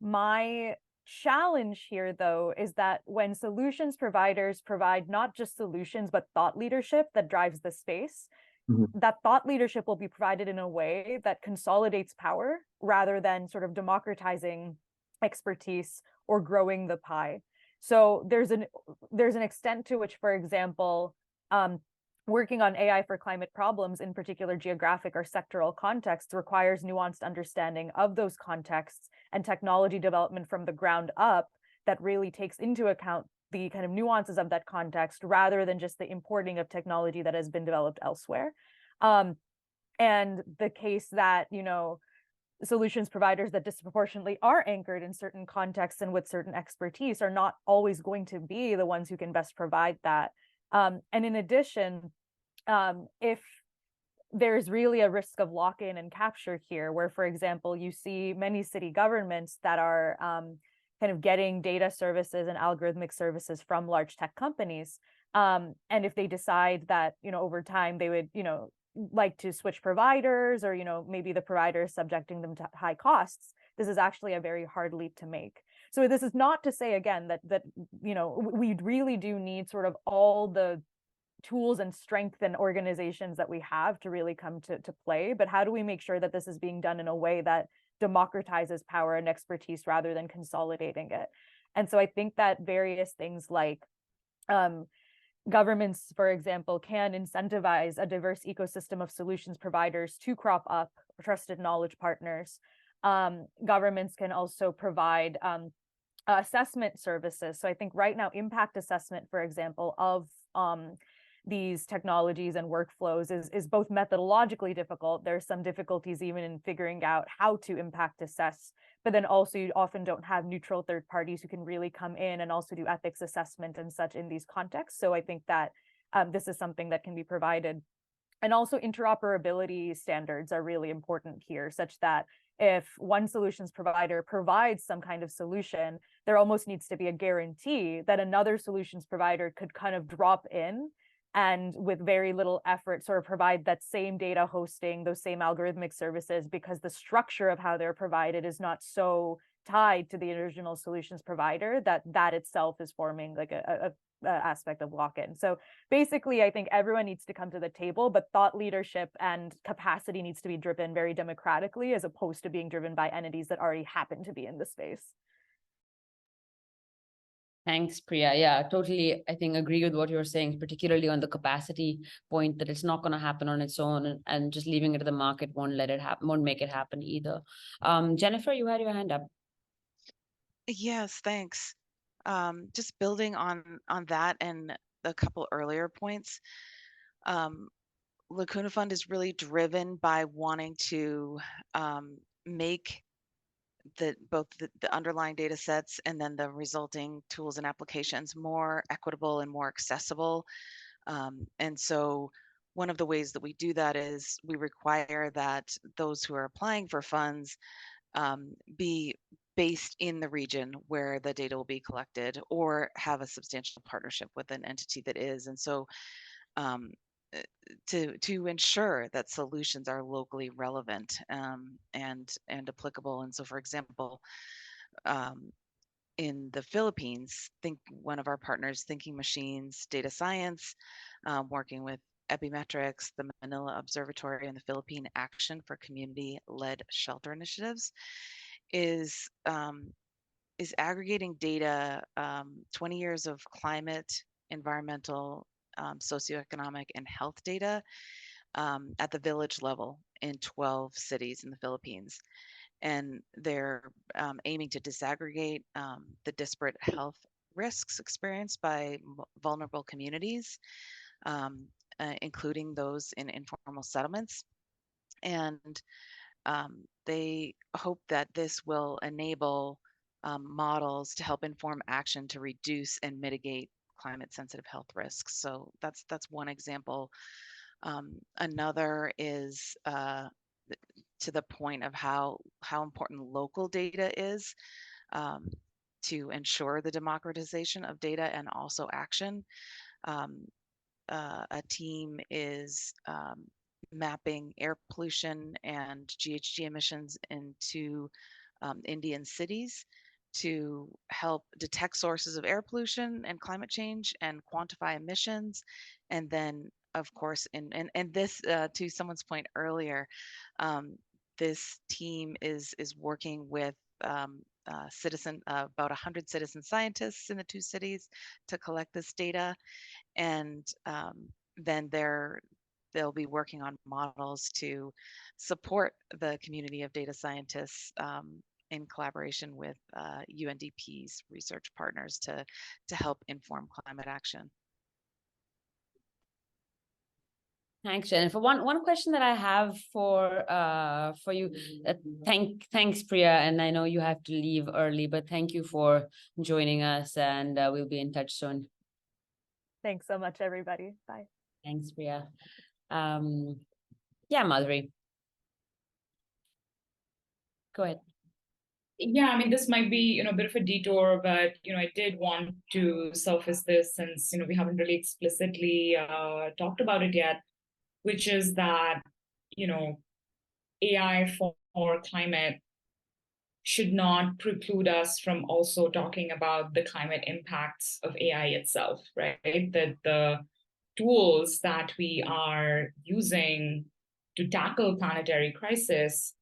My challenge here, though, is that when solutions providers provide not just solutions, but thought leadership that drives the space, that thought leadership will be provided in a way that consolidates power rather than sort of democratizing expertise or growing the pie. So there's an extent to which, for example, working on AI for climate problems, in particular geographic or sectoral contexts, requires nuanced understanding of those contexts and technology development from the ground up that really takes into account the kind of nuances of that context rather than just the importing of technology that has been developed elsewhere. And the case that, solutions providers that disproportionately are anchored in certain contexts and with certain expertise are not always going to be the ones who can best provide that. And in addition, if there's really a risk of lock-in and capture here, where, for example, you see many city governments that are kind of getting data services and algorithmic services from large tech companies. And if they decide that, over time they would, like to switch providers, or, maybe the provider is subjecting them to high costs, this is actually a very hard leap to make. So this is not to say, again, that we really do need sort of all the tools and strength and organizations that we have to really come to play, but how do we make sure that this is being done in a way that democratizes power and expertise rather than consolidating it? And so I think that various things like governments, for example, can incentivize a diverse ecosystem of solutions providers to crop up trusted knowledge partners. Governments can also provide assessment services. So I think right now, impact assessment, for example, of these technologies and workflows is both methodologically difficult. There's some difficulties even in figuring out how to impact assess, but then also you often don't have neutral third parties who can really come in and also do ethics assessment and such in these contexts. So I think that this is something that can be provided. And also interoperability standards are really important here, such that if one solutions provider provides some kind of solution, there almost needs to be a guarantee that another solutions provider could kind of drop in and with very little effort sort of provide that same data hosting, those same algorithmic services, because the structure of how they're provided is not so tied to the original solutions provider that itself is forming like a aspect of lock-in. So basically, I think everyone needs to come to the table, but thought leadership and capacity needs to be driven very democratically, as opposed to being driven by entities that already happen to be in the space. Thanks, Priya. Yeah, totally. I think agree with what you're saying, particularly on the capacity point, that it's not going to happen on its own, and just leaving it to the market won't let it happen, won't make it happen either. Jennifer, you had your hand up. Yes, thanks. Just building on that and a couple earlier points. Lacuna Fund is really driven by wanting to make both the underlying data sets and then the resulting tools and applications more equitable and more accessible. And so one of the ways that we do that is we require that those who are applying for funds be based in the region where the data will be collected, or have a substantial partnership with an entity that is. And so to ensure that solutions are locally relevant and applicable. And so, for example, in the Philippines, one of our partners, Thinking Machines Data Science, working with Epimetrics, the Manila Observatory, and the Philippine Action for Community-Led Shelter Initiatives, is aggregating data, 20 years of climate, environmental, socioeconomic, and health data at the village level in 12 cities in the Philippines. And they're aiming to disaggregate the disparate health risks experienced by vulnerable communities, including those in informal settlements. And they hope that this will enable models to help inform action to reduce and mitigate climate-sensitive health risks. So that's one example. Another is to the point of how important local data is to ensure the democratization of data and also action. A team is mapping air pollution and GHG emissions into Indian cities to help detect sources of air pollution and climate change and quantify emissions. And then, of course, and this, to someone's point earlier, this team is working with about 100 citizen scientists in the two cities to collect this data. And then they'll be working on models to support the community of data scientists in collaboration with UNDP's research partners to help inform climate action. Thanks, Jennifer. One question that I have for you. Thanks, Priya, and I know you have to leave early, but thank you for joining us, and we'll be in touch soon. Thanks so much, everybody. Bye. Thanks, Priya. Yeah, Madhuri. Go ahead. Yeah, I mean, this might be, a bit of a detour, but, I did want to surface this since, we haven't really explicitly talked about it yet, which is that, AI for climate should not preclude us from also talking about the climate impacts of AI itself, right? That the tools that we are using to tackle planetary crisis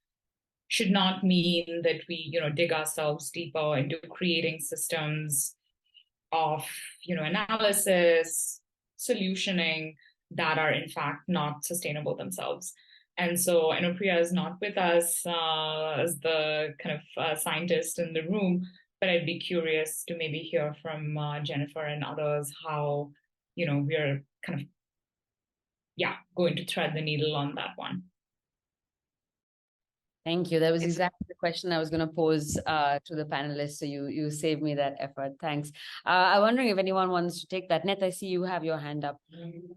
should not mean that we, dig ourselves deeper into creating systems of, analysis, solutioning that are in fact not sustainable themselves. And so I know Priya is not with us as the kind of scientist in the room, but I'd be curious to maybe hear from Jennifer and others how, we're kind of, going to thread the needle on that one. Thank you. That was exactly the question I was going to pose to the panelists. So you saved me that effort. Thanks. I'm wondering if anyone wants to take that. Neth, I see you have your hand up.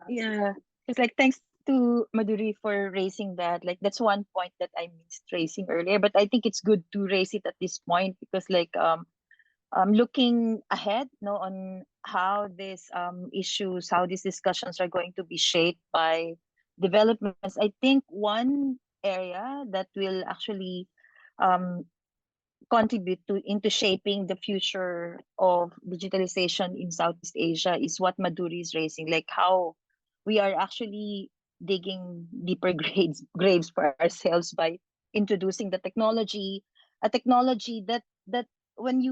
Yeah, it's like thanks to Madhuri for raising that. Like that's one point that I missed raising earlier, but I think it's good to raise it at this point because looking ahead, on how these issues, how these discussions are going to be shaped by developments. I think one area that will actually um, contribute into shaping the future of digitalization in Southeast Asia is what Madhuri is raising, like how we are actually digging deeper graves for ourselves by introducing the technology, a technology that when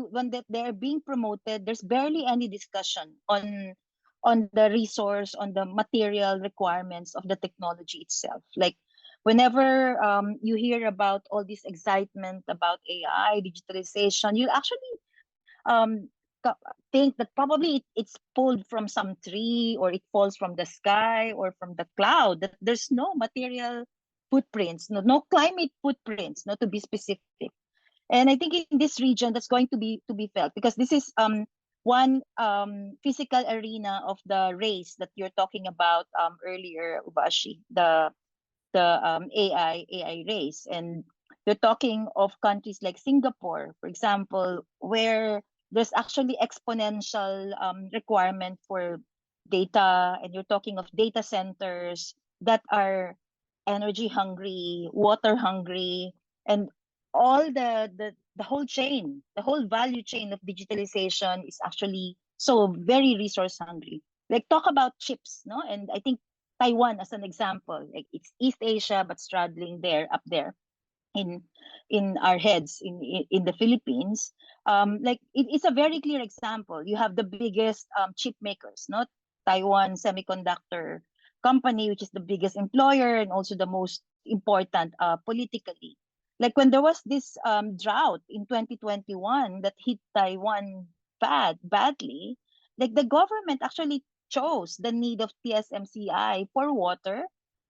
they're being promoted, there's barely any discussion on the resource, on the material requirements of the technology itself. Like whenever you hear about all this excitement about AI, digitalization, you'll actually um, think that probably it's pulled from some tree or it falls from the sky or from the cloud, that there's no material footprints, no climate footprints, to be specific. And I think in this region, that's going to be felt because this is one physical arena of the race that you're talking about earlier, Ubashi, the AI race. And you're talking of countries like Singapore, for example, where there's actually exponential requirement for data, and you're talking of data centers that are energy hungry, water hungry, and all the whole chain, the whole value chain of digitalization is actually so very resource hungry. Like talk about chips, no? And I think Taiwan as an example, like it's East Asia but struggling there up there in our heads in the Philippines. Like it's a very clear example. You have the biggest chip makers, not Taiwan Semiconductor Company, which is the biggest employer and also the most important politically. Like when there was this drought in 2021 that hit Taiwan badly, like the government actually chose the need of TSMCI for water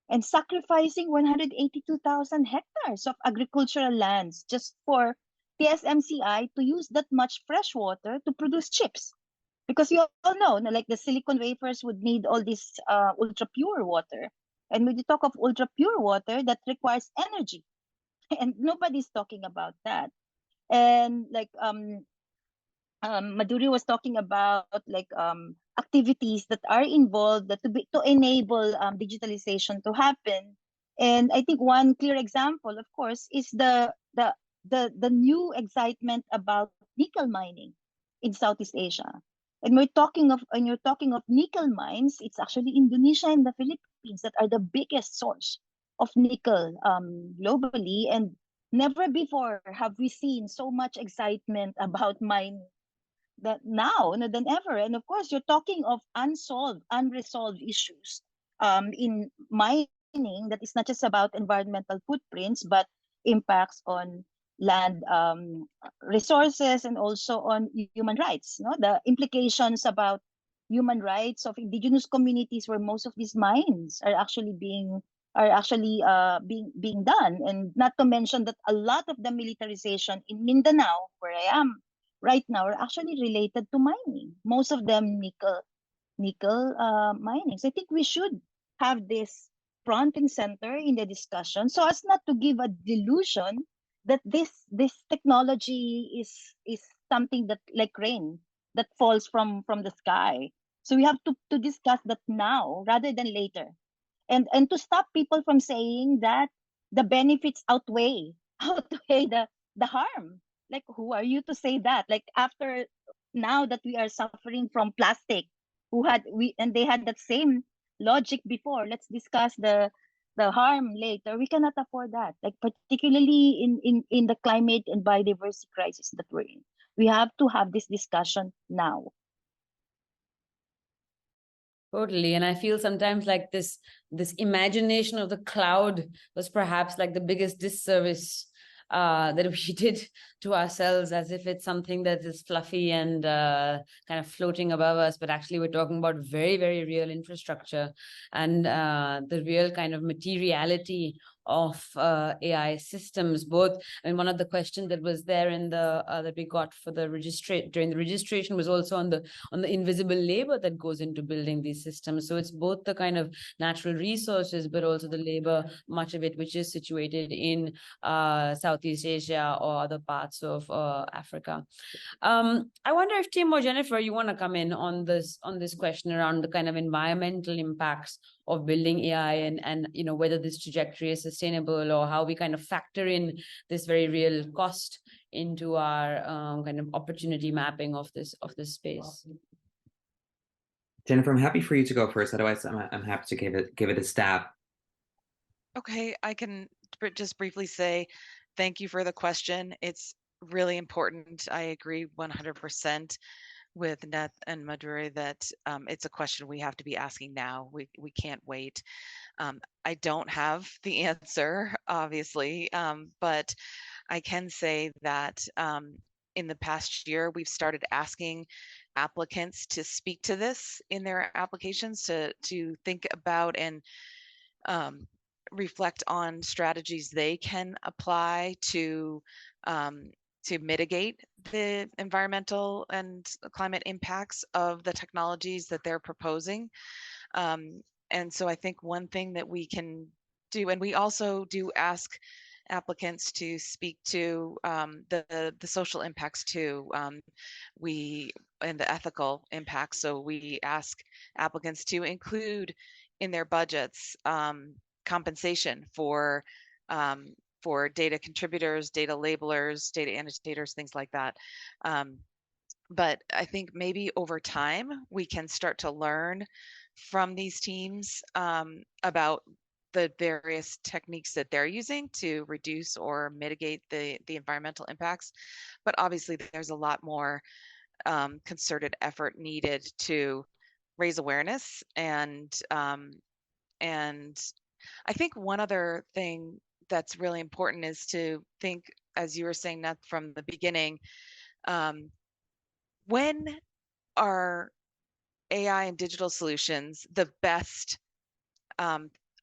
and sacrificing 182,000 hectares of agricultural lands just for TSMCI to use that much fresh water to produce chips. Because you all know, like the silicon wafers would need all this ultra pure water. And when you talk of ultra pure water, that requires energy. And nobody's talking about that. And like Madhuri was talking about like activities that are involved that to enable digitalization to happen. And I think one clear example, of course, is the new excitement about nickel mining in Southeast Asia. And when you're talking of nickel mines, it's actually Indonesia and the Philippines that are the biggest source of nickel globally. And never before have we seen so much excitement about mining that now than ever. And of course, you're talking of unresolved issues in mining that is not just about environmental footprints, but impacts on land resources and also on human rights. The implications about human rights of indigenous communities where most of these mines are actually being done, and not to mention that a lot of the militarization in Mindanao, where I am right now, are actually related to mining. Most of them nickel mining. So I think we should have this front and center in the discussion, so as not to give a delusion that this technology is something that like rain that falls from the sky. So we have to discuss that now rather than later, and to stop people from saying that the benefits outweigh the harm. Like, who are you to say that? Like, after now that we are suffering from plastic, they had that same logic before. Let's discuss the harm later. We cannot afford that. Like, particularly in the climate and biodiversity crisis that we're in, we have to have this discussion now. Totally. And I feel sometimes like this imagination of the cloud was perhaps like the biggest disservice that we did to ourselves, as if it's something that is fluffy and kind of floating above us. But actually, we're talking about very, very real infrastructure and the real kind of materiality of AI systems. Both, and one of the questions that was there in the that we got for the during the registration was also on the invisible labor that goes into building these systems. So it's both the kind of natural resources, but also the labor, much of it which is situated in Southeast Asia or other parts of Africa. I wonder if Tim or Jennifer, you want to come in on this question around the kind of environmental impacts of building AI and you know, whether this trajectory is sustainable, or how we kind of factor in this very real cost into our kind of opportunity mapping of this space. Jennifer, I'm happy for you to go first. Otherwise, I'm happy to give it a stab. Okay, I can just briefly say thank you for the question. It's really important. I agree 100% with Neth and Madhuri that it's a question we have to be asking now. We can't wait. I don't have the answer, obviously, but I can say that in the past year, we've started asking applicants to speak to this in their applications, to think about and reflect on strategies they can apply to mitigate the environmental and climate impacts of the technologies that they're proposing. And so I think one thing that we can do, and we also do ask applicants to speak to the social impacts too, and the ethical impacts. So we ask applicants to include in their budgets compensation for data contributors, data labelers, data annotators, things like that. But I think maybe over time we can start to learn from these teams about the various techniques that they're using to reduce or mitigate the environmental impacts. But obviously there's a lot more concerted effort needed to raise awareness. And I think one other thing that's really important is to think, as you were saying, Neth, from the beginning, when are AI and digital solutions the best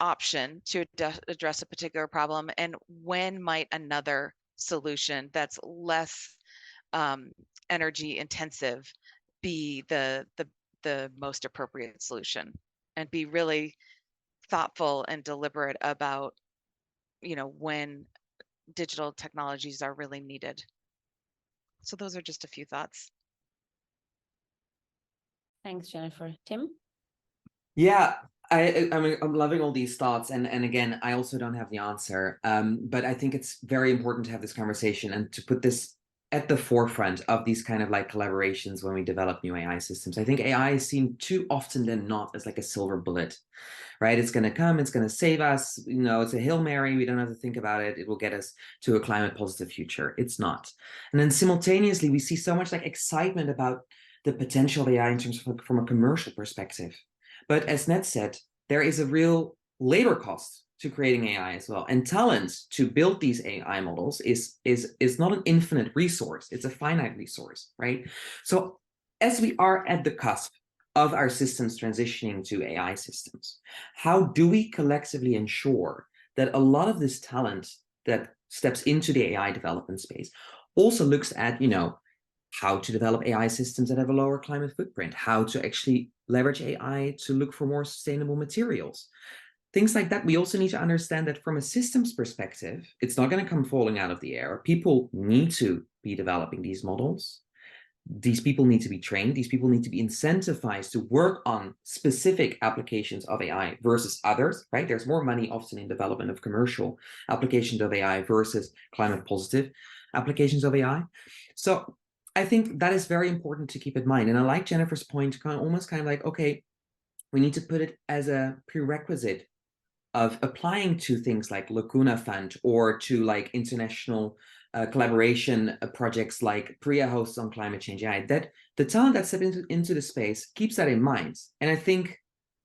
option to address a particular problem, and when might another solution that's less energy intensive be the most appropriate solution, and be really thoughtful and deliberate about, you know, when digital technologies are really needed. So those are just a few thoughts. Thanks, Jennifer. Tim? Yeah, I mean, I'm loving all these thoughts, and again, I also don't have the answer, but I think it's very important to have this conversation and to put this at the forefront of these kind of like collaborations when we develop new AI systems. I think AI is seen too often than not as like a silver bullet, right? It's going to come, it's going to save us, you know, it's a Hail Mary, we don't have to think about it, it will get us to a climate positive future. It's not. And then simultaneously, we see so much like excitement about the potential of AI in terms of from a commercial perspective. But as Neth said, there is a real labor cost to creating AI as well. And talent to build these AI models is not an infinite resource, it's a finite resource, right? So as we are at the cusp of our systems transitioning to AI systems, how do we collectively ensure that a lot of this talent that steps into the AI development space also looks at, you know, how to develop AI systems that have a lower climate footprint, how to actually leverage AI to look for more sustainable materials, things like that. We also need to understand that from a systems perspective, it's not going to come falling out of the air. People need to be developing these models. These people need to be trained. These people need to be incentivized to work on specific applications of AI versus others, right? There's more money often in development of commercial applications of AI versus climate positive applications of AI. So I think that is very important to keep in mind. And I like Jennifer's point, almost kind of like, okay, we need to put it as a prerequisite of applying to things like Lacuna Fund or to like international collaboration projects like Priya hosts on climate change AI, that the talent that steps into the space keeps that in mind. And I think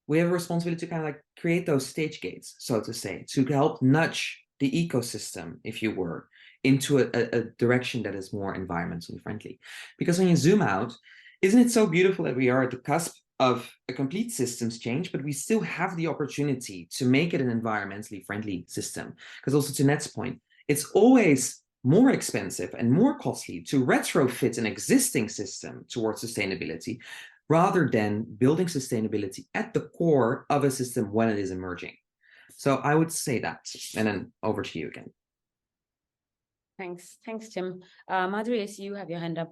we have a responsibility to kind of like create those stage gates, so to say, to help nudge the ecosystem, if you were, into a direction that is more environmentally friendly. Because when you zoom out, isn't it so beautiful that we are at the cusp of a complete systems change, but we still have the opportunity to make it an environmentally friendly system? Because also to Neth's point, it's always more expensive and more costly to retrofit an existing system towards sustainability rather than building sustainability at the core of a system when it is emerging. So I would say that, and then over to you again. Thanks, Tim. Madhuri, I see you have your hand up.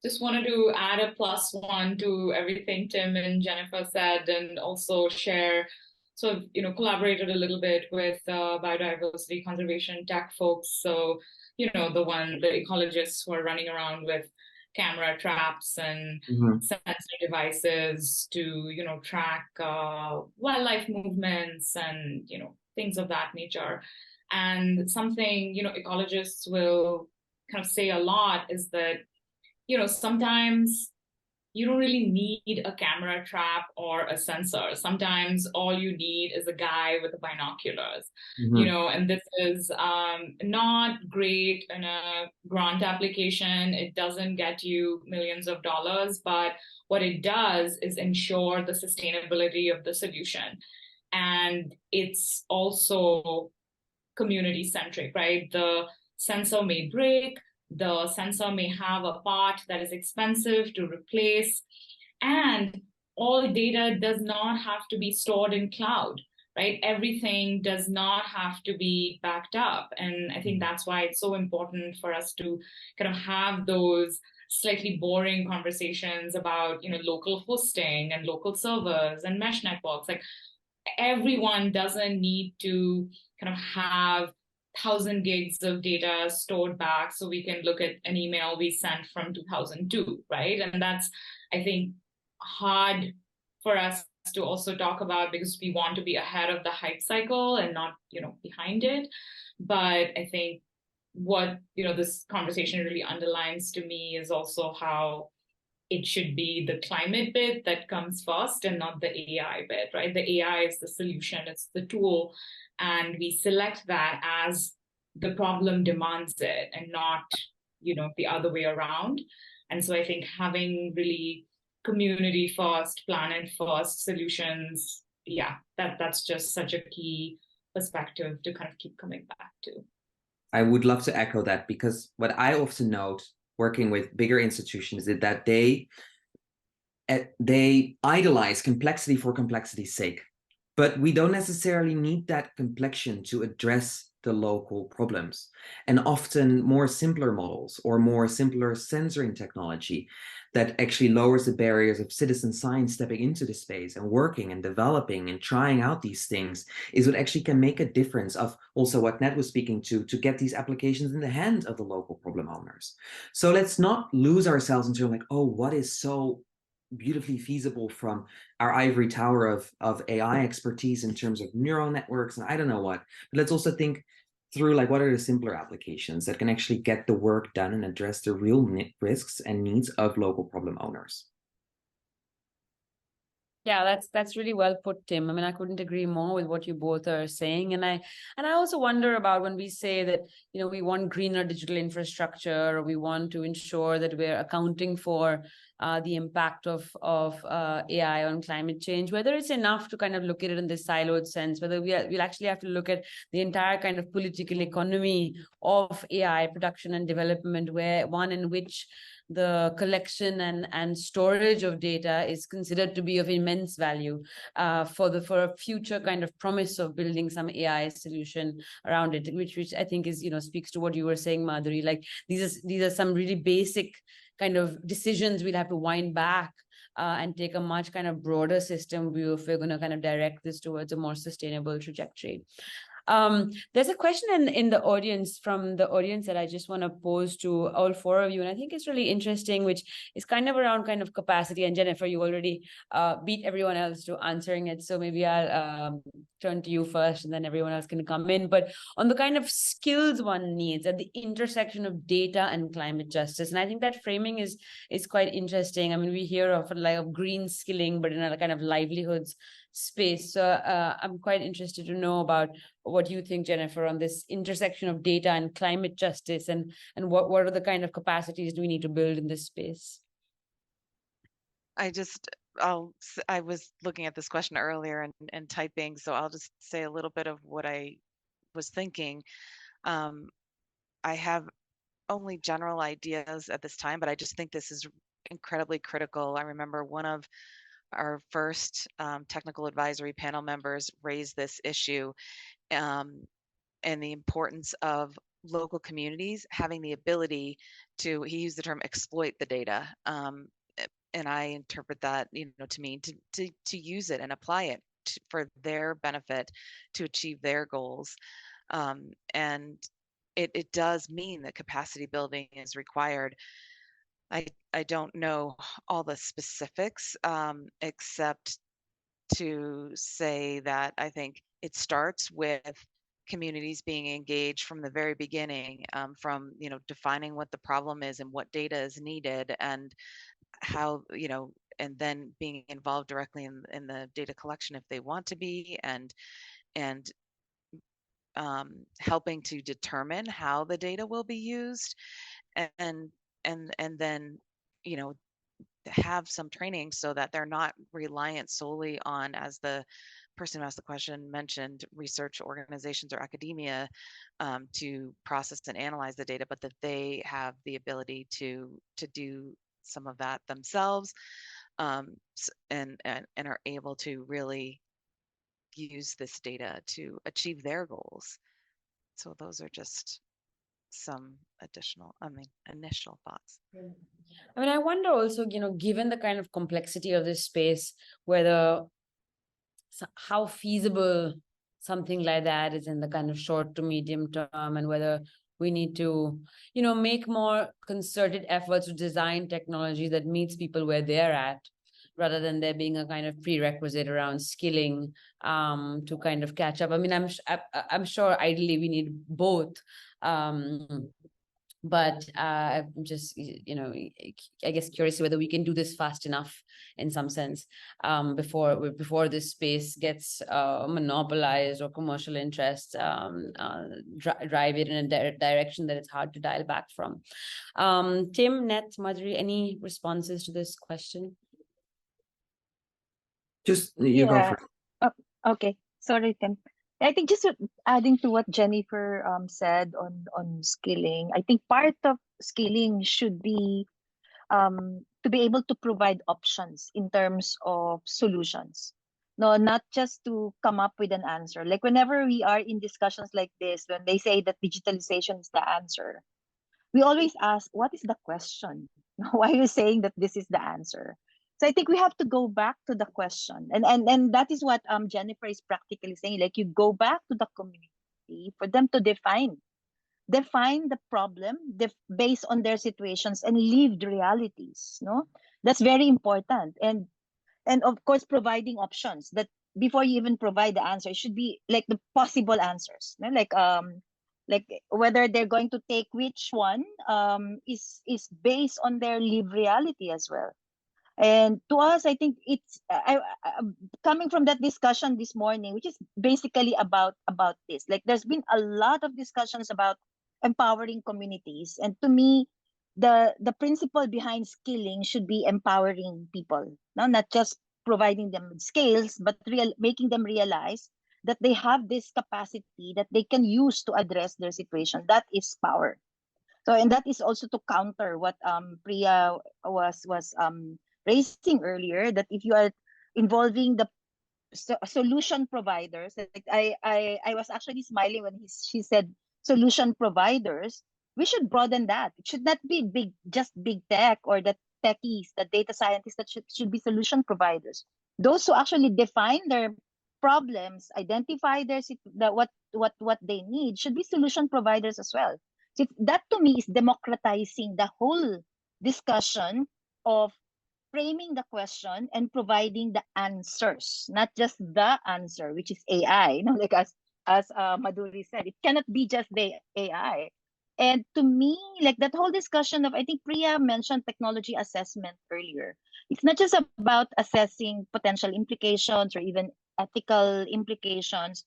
Just wanted to add a +1 to everything Tim and Jennifer said, and also share, sort of, collaborated a little bit with biodiversity conservation tech folks. So, the ecologists who are running around with camera traps and sensor devices to, track wildlife movements and, things of that nature. And something, ecologists will kind of say a lot is that, sometimes you don't really need a camera trap or a sensor. Sometimes all you need is a guy with the binoculars, and this is not great in a grant application. It doesn't get you millions of dollars, but what it does is ensure the sustainability of the solution. And it's also community centric, right? The sensor may break, the sensor may have a part that is expensive to replace, and all data does not have to be stored in cloud, right? Everything does not have to be backed up. And I think that's why it's so important for us to kind of have those slightly boring conversations about, local hosting and local servers and mesh networks. Like, everyone doesn't need to kind of have 1,000 gigs of data stored back so we can look at an email we sent from 2002, right? And that's, I think, hard for us to also talk about because we want to be ahead of the hype cycle and not, behind it. But I think what, this conversation really underlines to me is also how it should be the climate bit that comes first and not the AI bit, right? The AI is the solution, it's the tool, and we select that as the problem demands it and not, the other way around. And so I think having really community first, planet first solutions, that's just such a key perspective to kind of keep coming back to. I would love to echo that, because what I often note working with bigger institutions is that they idolize complexity for complexity's sake. But we don't necessarily need that complexion to address the local problems. And often more simpler models or more simpler sensoring technology that actually lowers the barriers of citizen science stepping into the space and working and developing and trying out these things is what actually can make a difference of also what Neth was speaking to get these applications in the hand of the local problem owners. So let's not lose ourselves into like, oh, what is so beautifully feasible from our ivory tower of AI expertise in terms of neural networks and I don't know what. But let's also think through like what are the simpler applications that can actually get the work done and address the real risks and needs of local problem owners. Yeah, that's really well put, Tim. I mean, I couldn't agree more with what you both are saying. And I also wonder about when we say that, we want greener digital infrastructure, or we want to ensure that we're accounting for the impact of AI on climate change, whether it's enough to kind of look at it in this siloed sense, whether we'll actually have to look at the entire kind of political economy of AI production and development, where one in which the collection and storage of data is considered to be of immense value for a future kind of promise of building some AI solution around it, which I think is, speaks to what you were saying, Madhuri. Like these are some really basic kind of decisions we'll have to wind back and take a much kind of broader system view if we're going to kind of direct this towards a more sustainable trajectory. There's a question in the audience, from the audience, that I just want to pose to all four of you, and I think it's really interesting, which is kind of around kind of capacity. And Jennifer, you already beat everyone else to answering it, so maybe I'll turn to you first, and then everyone else can come in. But on the kind of skills one needs at the intersection of data and climate justice, and I think that framing is quite interesting. I mean, we hear often like of green skilling, but in a kind of livelihoods space. So I'm quite interested to know about what you think, Jennifer, on this intersection of data and climate justice, and what are the kind of capacities do we need to build in this space? I was looking at this question earlier and typing, so I'll just say a little bit of what I was thinking. I have only general ideas at this time, but I just think this is incredibly critical. I remember one of our first technical advisory panel members raised this issue, and the importance of local communities having the ability to, he used the term, exploit the data. And I interpret that, to mean to use it and apply it for their benefit to achieve their goals. And it does mean that capacity building is required. I don't know all the specifics, except to say that I think it starts with communities being engaged from the very beginning, from defining what the problem is and what data is needed, and how, and then being involved directly in the data collection if they want to be, and helping to determine how the data will be used, and then have some training so that they're not reliant solely on, as the person who asked the question mentioned, research organizations or academia to process and analyze the data, but that they have the ability to do some of that themselves, and are able to really use this data to achieve their goals. So those are just some initial thoughts. I mean, I wonder also, given the kind of complexity of this space, whether how feasible something like that is in the kind of short to medium term, and whether we need to, make more concerted efforts to design technology that meets people where they're at, rather than there being a kind of prerequisite around skilling to kind of catch up. I mean, I'm sure ideally we need both. But I'm just, I guess curious whether we can do this fast enough in some sense before this space gets monopolized or commercial interests drive it in a direction that it's hard to dial back from. Tim, Neth, Madhuri, any responses to this question? Just you go first. Oh, okay. Sorry, Tim. I think just adding to what Jennifer said on skilling, I think part of skilling should be to be able to provide options in terms of solutions. No, not just to come up with an answer. Like whenever we are in discussions like this, when they say that digitalization is the answer, we always ask, what is the question? Why are you saying that this is the answer? So I think we have to go back to the question, and that is what Jennifer is practically saying. Like you go back to the community for them to define the problem based on their situations and lived realities. No, that's very important, and of course providing options that before you even provide the answer, it should be like the possible answers. No? Like whether they're going to take which one is based on their lived reality as well. And to us, I think it's coming from that discussion this morning, which is basically about this. Like there's been a lot of discussions about empowering communities, and to me, the principle behind skilling should be empowering people, no, not just providing them with skills, but making them realize that they have this capacity that they can use to address their situation. That is power. So, and that is also to counter what Priya was raising earlier, that if you are involving the solution providers, like I was actually smiling when she said solution providers. We should broaden that. It should not be just big tech or the techies, the data scientists, that should be solution providers. Those who actually define their problems, identify what they need, should be solution providers as well. So that to me is democratizing the whole discussion of framing the question and providing the answers, not just the answer, which is AI. Like as Madhuri said, it cannot be just the AI. And to me, like that whole discussion of, I think Priya mentioned technology assessment earlier. It's not just about assessing potential implications or even ethical implications,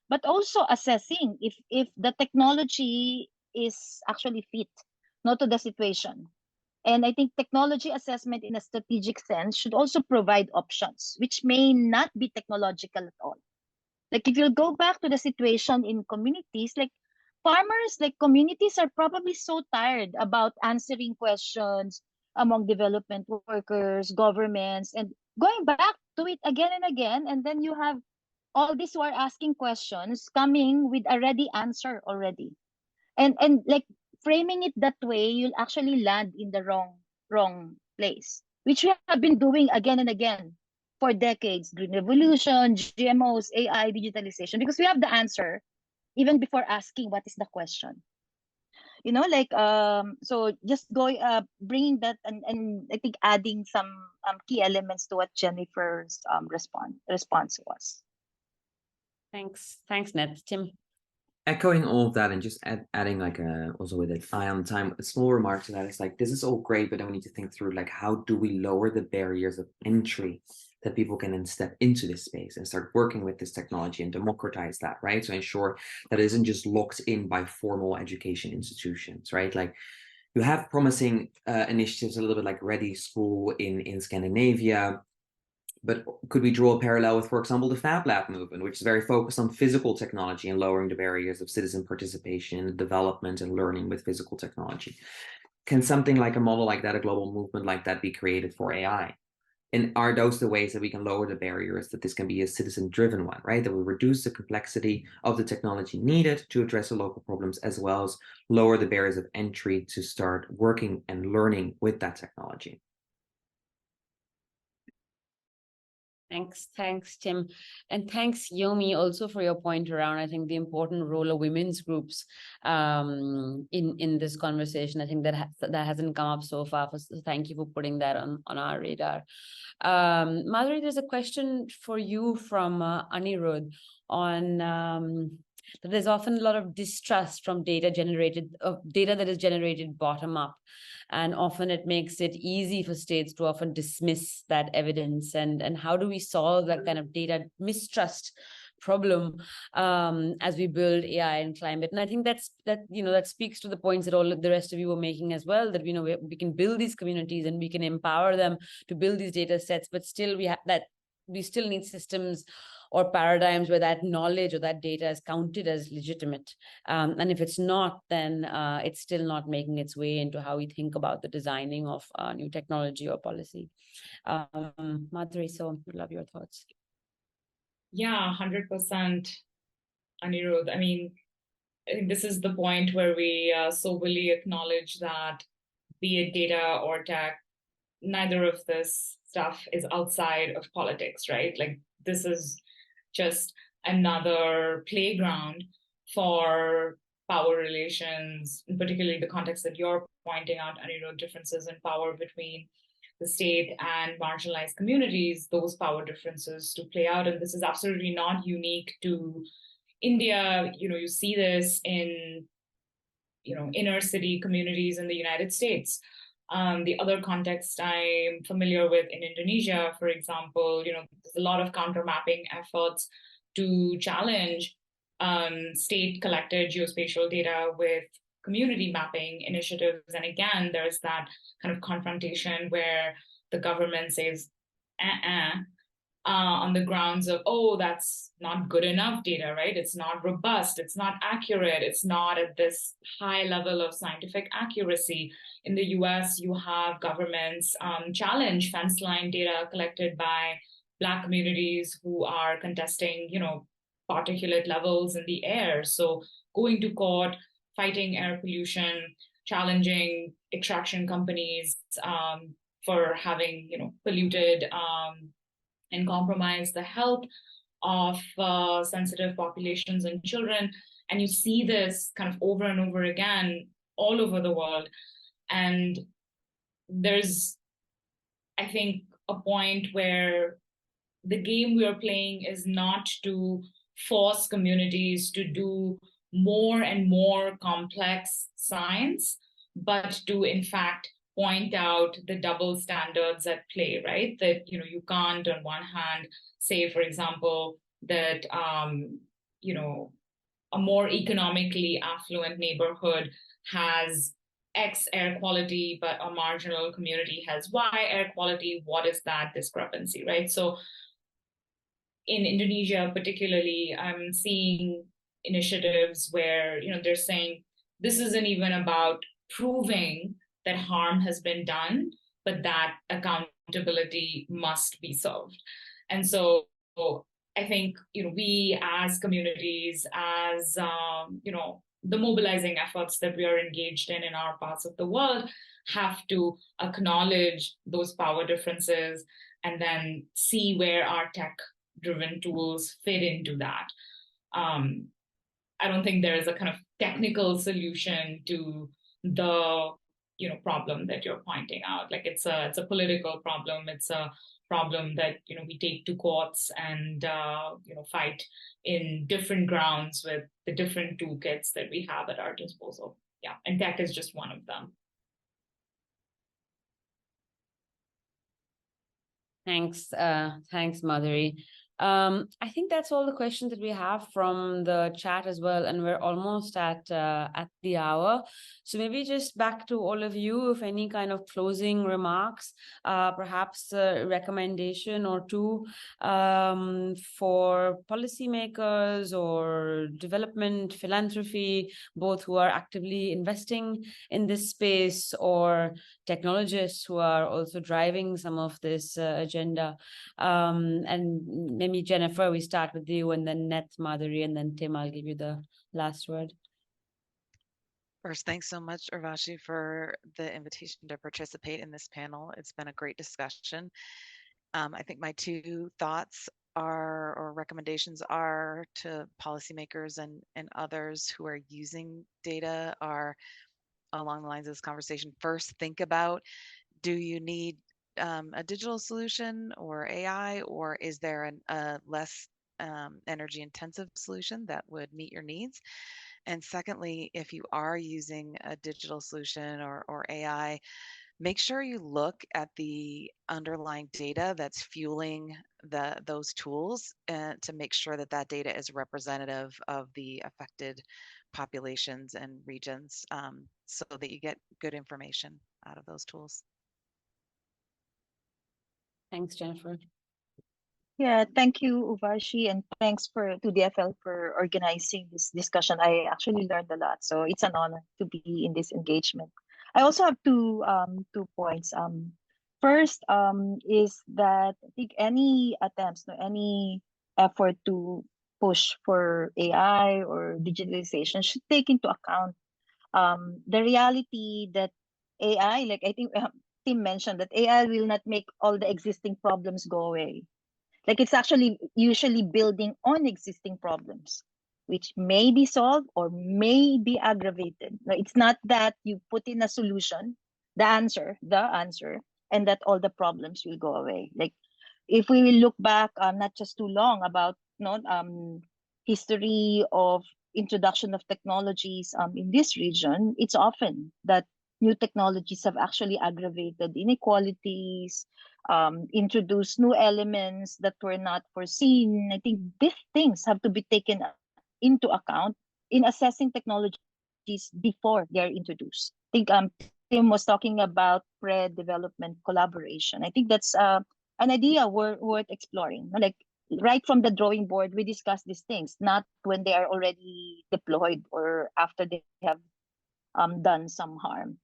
but also assessing if the technology is actually fit, not to the situation. And I think technology assessment in a strategic sense should also provide options, which may not be technological at all. Like if you go back to the situation in communities, like farmers, like communities are probably so tired about answering questions among development workers, governments, and going back to it again and again. And then you have all these who are asking questions coming with a ready answer already. And like framing it that way, you'll actually land in the wrong place, which we have been doing again and again for decades. Green revolution, GMOs, AI, digitalization, because we have the answer even before asking what is the question. Like so just going bringing that, and I think adding some key elements to what Jennifer's response was. Thanks, Neth. Tim. Echoing all of that and just adding like also with an eye on time, a small remark to that is like, this is all great, but then we need to think through like, how do we lower the barriers of entry that people can then step into this space and start working with this technology and democratize that, right? So ensure that it isn't just locked in by formal education institutions, right? Like you have promising initiatives a little bit like Ready School in Scandinavia. But could we draw a parallel with, for example, the Fab Lab movement, which is very focused on physical technology and lowering the barriers of citizen participation in development and learning with physical technology? Can something like a model like that, a global movement like that, be created for AI? And are those the ways that we can lower the barriers, that this can be a citizen-driven one, right? That will reduce the complexity of the technology needed to address the local problems, as well as lower the barriers of entry to start working and learning with that technology. Thanks, Tim. And thanks, Yomi, also for your point around, I think, the important role of women's groups in this conversation. I think that hasn't come up so far. So thank you for putting that on our radar. Madhuri, there's a question for you from Anirudh on that there's often a lot of distrust from data that is generated bottom up. And often it makes it easy for states to often dismiss that evidence. And how do we solve that kind of data mistrust problem as we build AI and climate? And I think that speaks to the points that all the rest of you were making as well, that we can build these communities and we can empower them to build these data sets, but still we still need systems or paradigms where that knowledge or that data is counted as legitimate. And if it's not, then it's still not making its way into how we think about the designing of new technology or policy. Madhuri, so I'd love your thoughts. Yeah, 100%, Anirudh. I mean, I think this is the point where we soberly acknowledge that, be it data or tech, neither of this stuff is outside of politics, right? Like this is just another playground for power relations, and particularly the context that you're pointing out, Anirudh, differences in power between the state and marginalized communities, those power differences to play out. And this is absolutely not unique to India. You see this in, inner city communities in the United States. The other context I'm familiar with in Indonesia, for example, there's a lot of counter mapping efforts to challenge state collected geospatial data with community mapping initiatives. And again, there's that kind of confrontation where the government says, on the grounds of, oh, that's not good enough data, right? It's not robust, it's not accurate, it's not at this high level of scientific accuracy. In the US, you have governments challenge fence line data collected by Black communities who are contesting, particulate levels in the air. So going to court, fighting air pollution, challenging extraction companies for having, polluted and compromise the health of sensitive populations and children. And you see this kind of over and over again all over the world. And there's, I think, a point where the game we are playing is not to force communities to do more and more complex science, but to, in fact, point out the double standards at play, right? That, you can't on one hand say, for example, that, a more economically affluent neighborhood has X air quality, but a marginal community has Y air quality. What is that discrepancy, right? So in Indonesia, particularly, I'm seeing initiatives where, they're saying this isn't even about proving that harm has been done, but that accountability must be solved. And so I think, we as communities, as, the mobilizing efforts that we are engaged in our parts of the world, have to acknowledge those power differences and then see where our tech-driven tools fit into that. I don't think there is a kind of technical solution to the problem that you're pointing out. Like it's a political problem. It's a problem that we take to courts and fight in different grounds with the different toolkits that we have at our disposal. Yeah, and tech is just one of them. Thanks, Madhuri. I think that's all the questions that we have from the chat as well, and we're almost at the hour. So maybe just back to all of you, if any kind of closing remarks, perhaps a recommendation or two for policymakers or development philanthropy, both who are actively investing in this space or technologists who are also driving some of this agenda. And maybe Jennifer, we start with you, and then Neth, Madhuri, and then Tim, I'll give you the last word. First, thanks so much, Urvashi, for the invitation to participate in this panel. It's been a great discussion. I think my two thoughts or recommendations are to policymakers and others who are using data are along the lines of this conversation. First, think about, do you need a digital solution or AI, or is there a less energy intensive solution that would meet your needs? And secondly, if you are using a digital solution or AI, make sure you look at the underlying data that's fueling those tools to make sure that data is representative of the affected populations and regions, so that you get good information out of those tools. Thanks, Jennifer. Yeah, thank you, Urvashi, and thanks to DFL for organizing this discussion. I actually learned a lot, so it's an honor to be in this engagement. I also have two points. First, is that I think any attempts, any effort to push for AI or digitalization should take into account the reality that AI, like I think Tim mentioned, that AI will not make all the existing problems go away. Like it's actually usually building on existing problems, which may be solved or may be aggravated. Now, it's not that you put in a solution, the answer, and that all the problems will go away. Like if we will look back, not just too long about history of introduction of technologies in this region, it's often that new technologies have actually aggravated inequalities, introduced new elements that were not foreseen. I think these things have to be taken into account in assessing technology technologies before they are introduced. I think Tim was talking about pre-development collaboration. I think that's an idea worth exploring. Like right from the drawing board, we discuss these things, not when they are already deployed or after they have done some harm.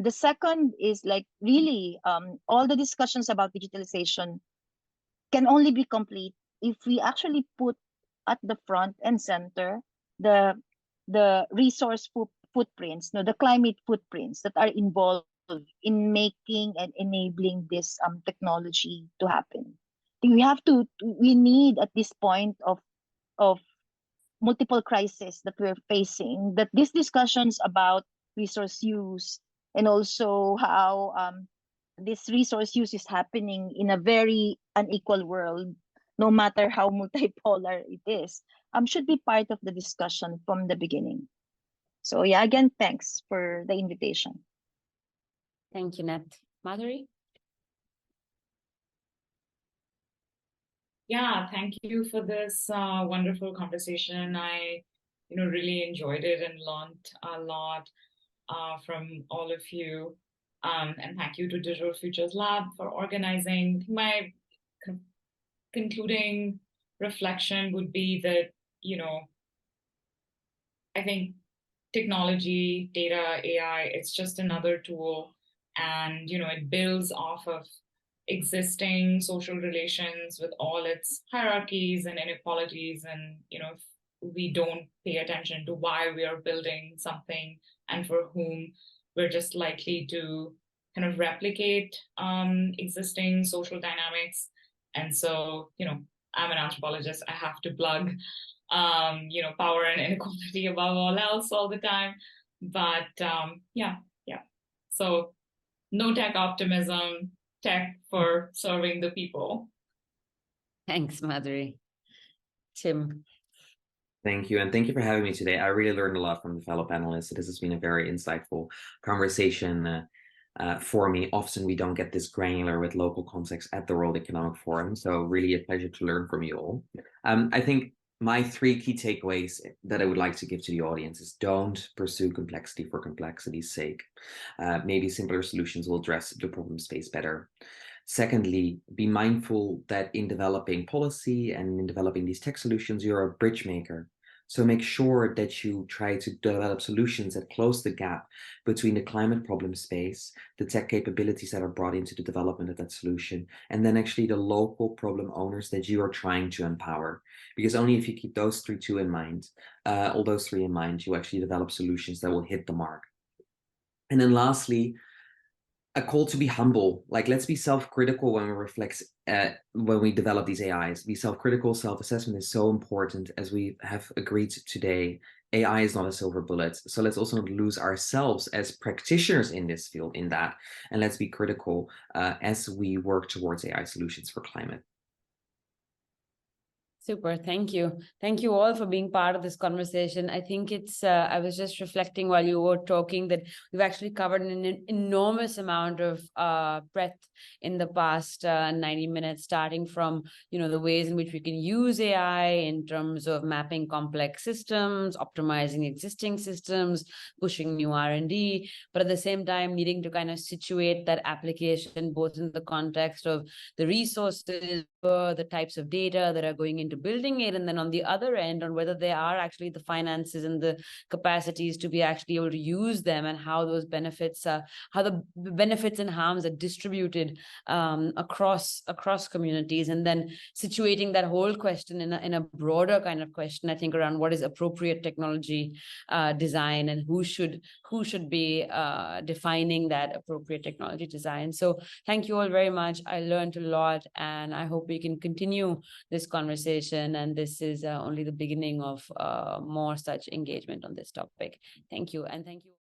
The second is like really all the discussions about digitalization can only be complete if we actually put at the front and center the resource footprints, no, the climate footprints that are involved in making and enabling this technology to happen. We need at this point of multiple crises that we're facing, that these discussions about resource use and also how this resource use is happening in a very unequal world, no matter how multipolar it is, should be part of the discussion from the beginning. So yeah, again, thanks for the invitation. Thank you, Neth. Madhuri? Yeah, thank you for this wonderful conversation. I, really enjoyed it and learned a lot from all of you. And thank you to Digital Futures Lab for organizing. My concluding reflection would be that, I think technology, data, AI, it's just another tool. And, it builds off of existing social relations with all its hierarchies and inequalities. And, if we don't pay attention to why we are building something and for whom, we're just likely to kind of replicate existing social dynamics. And so, I'm an anthropologist. I have to plug, power and inequality above all else all the time. But yeah. So no tech optimism, tech for serving the people. Thanks, Madhuri. Tim? Thank you. And thank you for having me today. I really learned a lot from the fellow panelists. This has been a very insightful conversation for me. Often we don't get this granular with local context at the World Economic Forum. So really a pleasure to learn from you all. I think my 3 key takeaways that I would like to give to the audience is don't pursue complexity for complexity's sake. Maybe simpler solutions will address the problem space better. Secondly, be mindful that in developing policy and in developing these tech solutions, you're a bridge maker. So make sure that you try to develop solutions that close the gap between the climate problem space, the tech capabilities that are brought into the development of that solution, and then actually the local problem owners that you are trying to empower. Because only if you keep those three in mind, you actually develop solutions that will hit the mark. And then lastly, a call to be humble. Like, let's be self-critical when we reflect, when we develop these AIs. Be self-critical, self-assessment is so important. As we have agreed today, AI is not a silver bullet. So let's also not lose ourselves as practitioners in this field in that. And let's be critical as we work towards AI solutions for climate. Super. Thank you. Thank you all for being part of this conversation. I think it's, I was just reflecting while you were talking that we've actually covered an enormous amount of breadth in the past 90 minutes, starting from, the ways in which we can use AI in terms of mapping complex systems, optimizing existing systems, pushing new R&D, but at the same time needing to kind of situate that application both in the context of the resources, the types of data that are going into building it, and then on the other end on whether there are actually the finances and the capacities to be actually able to use them, and how those benefits how the benefits and harms are distributed across communities, and then situating that whole question in a broader kind of question, I think, around what is appropriate technology design and who should be defining that appropriate technology design. So thank you all very much. I learned a lot, and I hope we can continue this conversation, and this is only the beginning of more such engagement on this topic. Thank you, and thank you.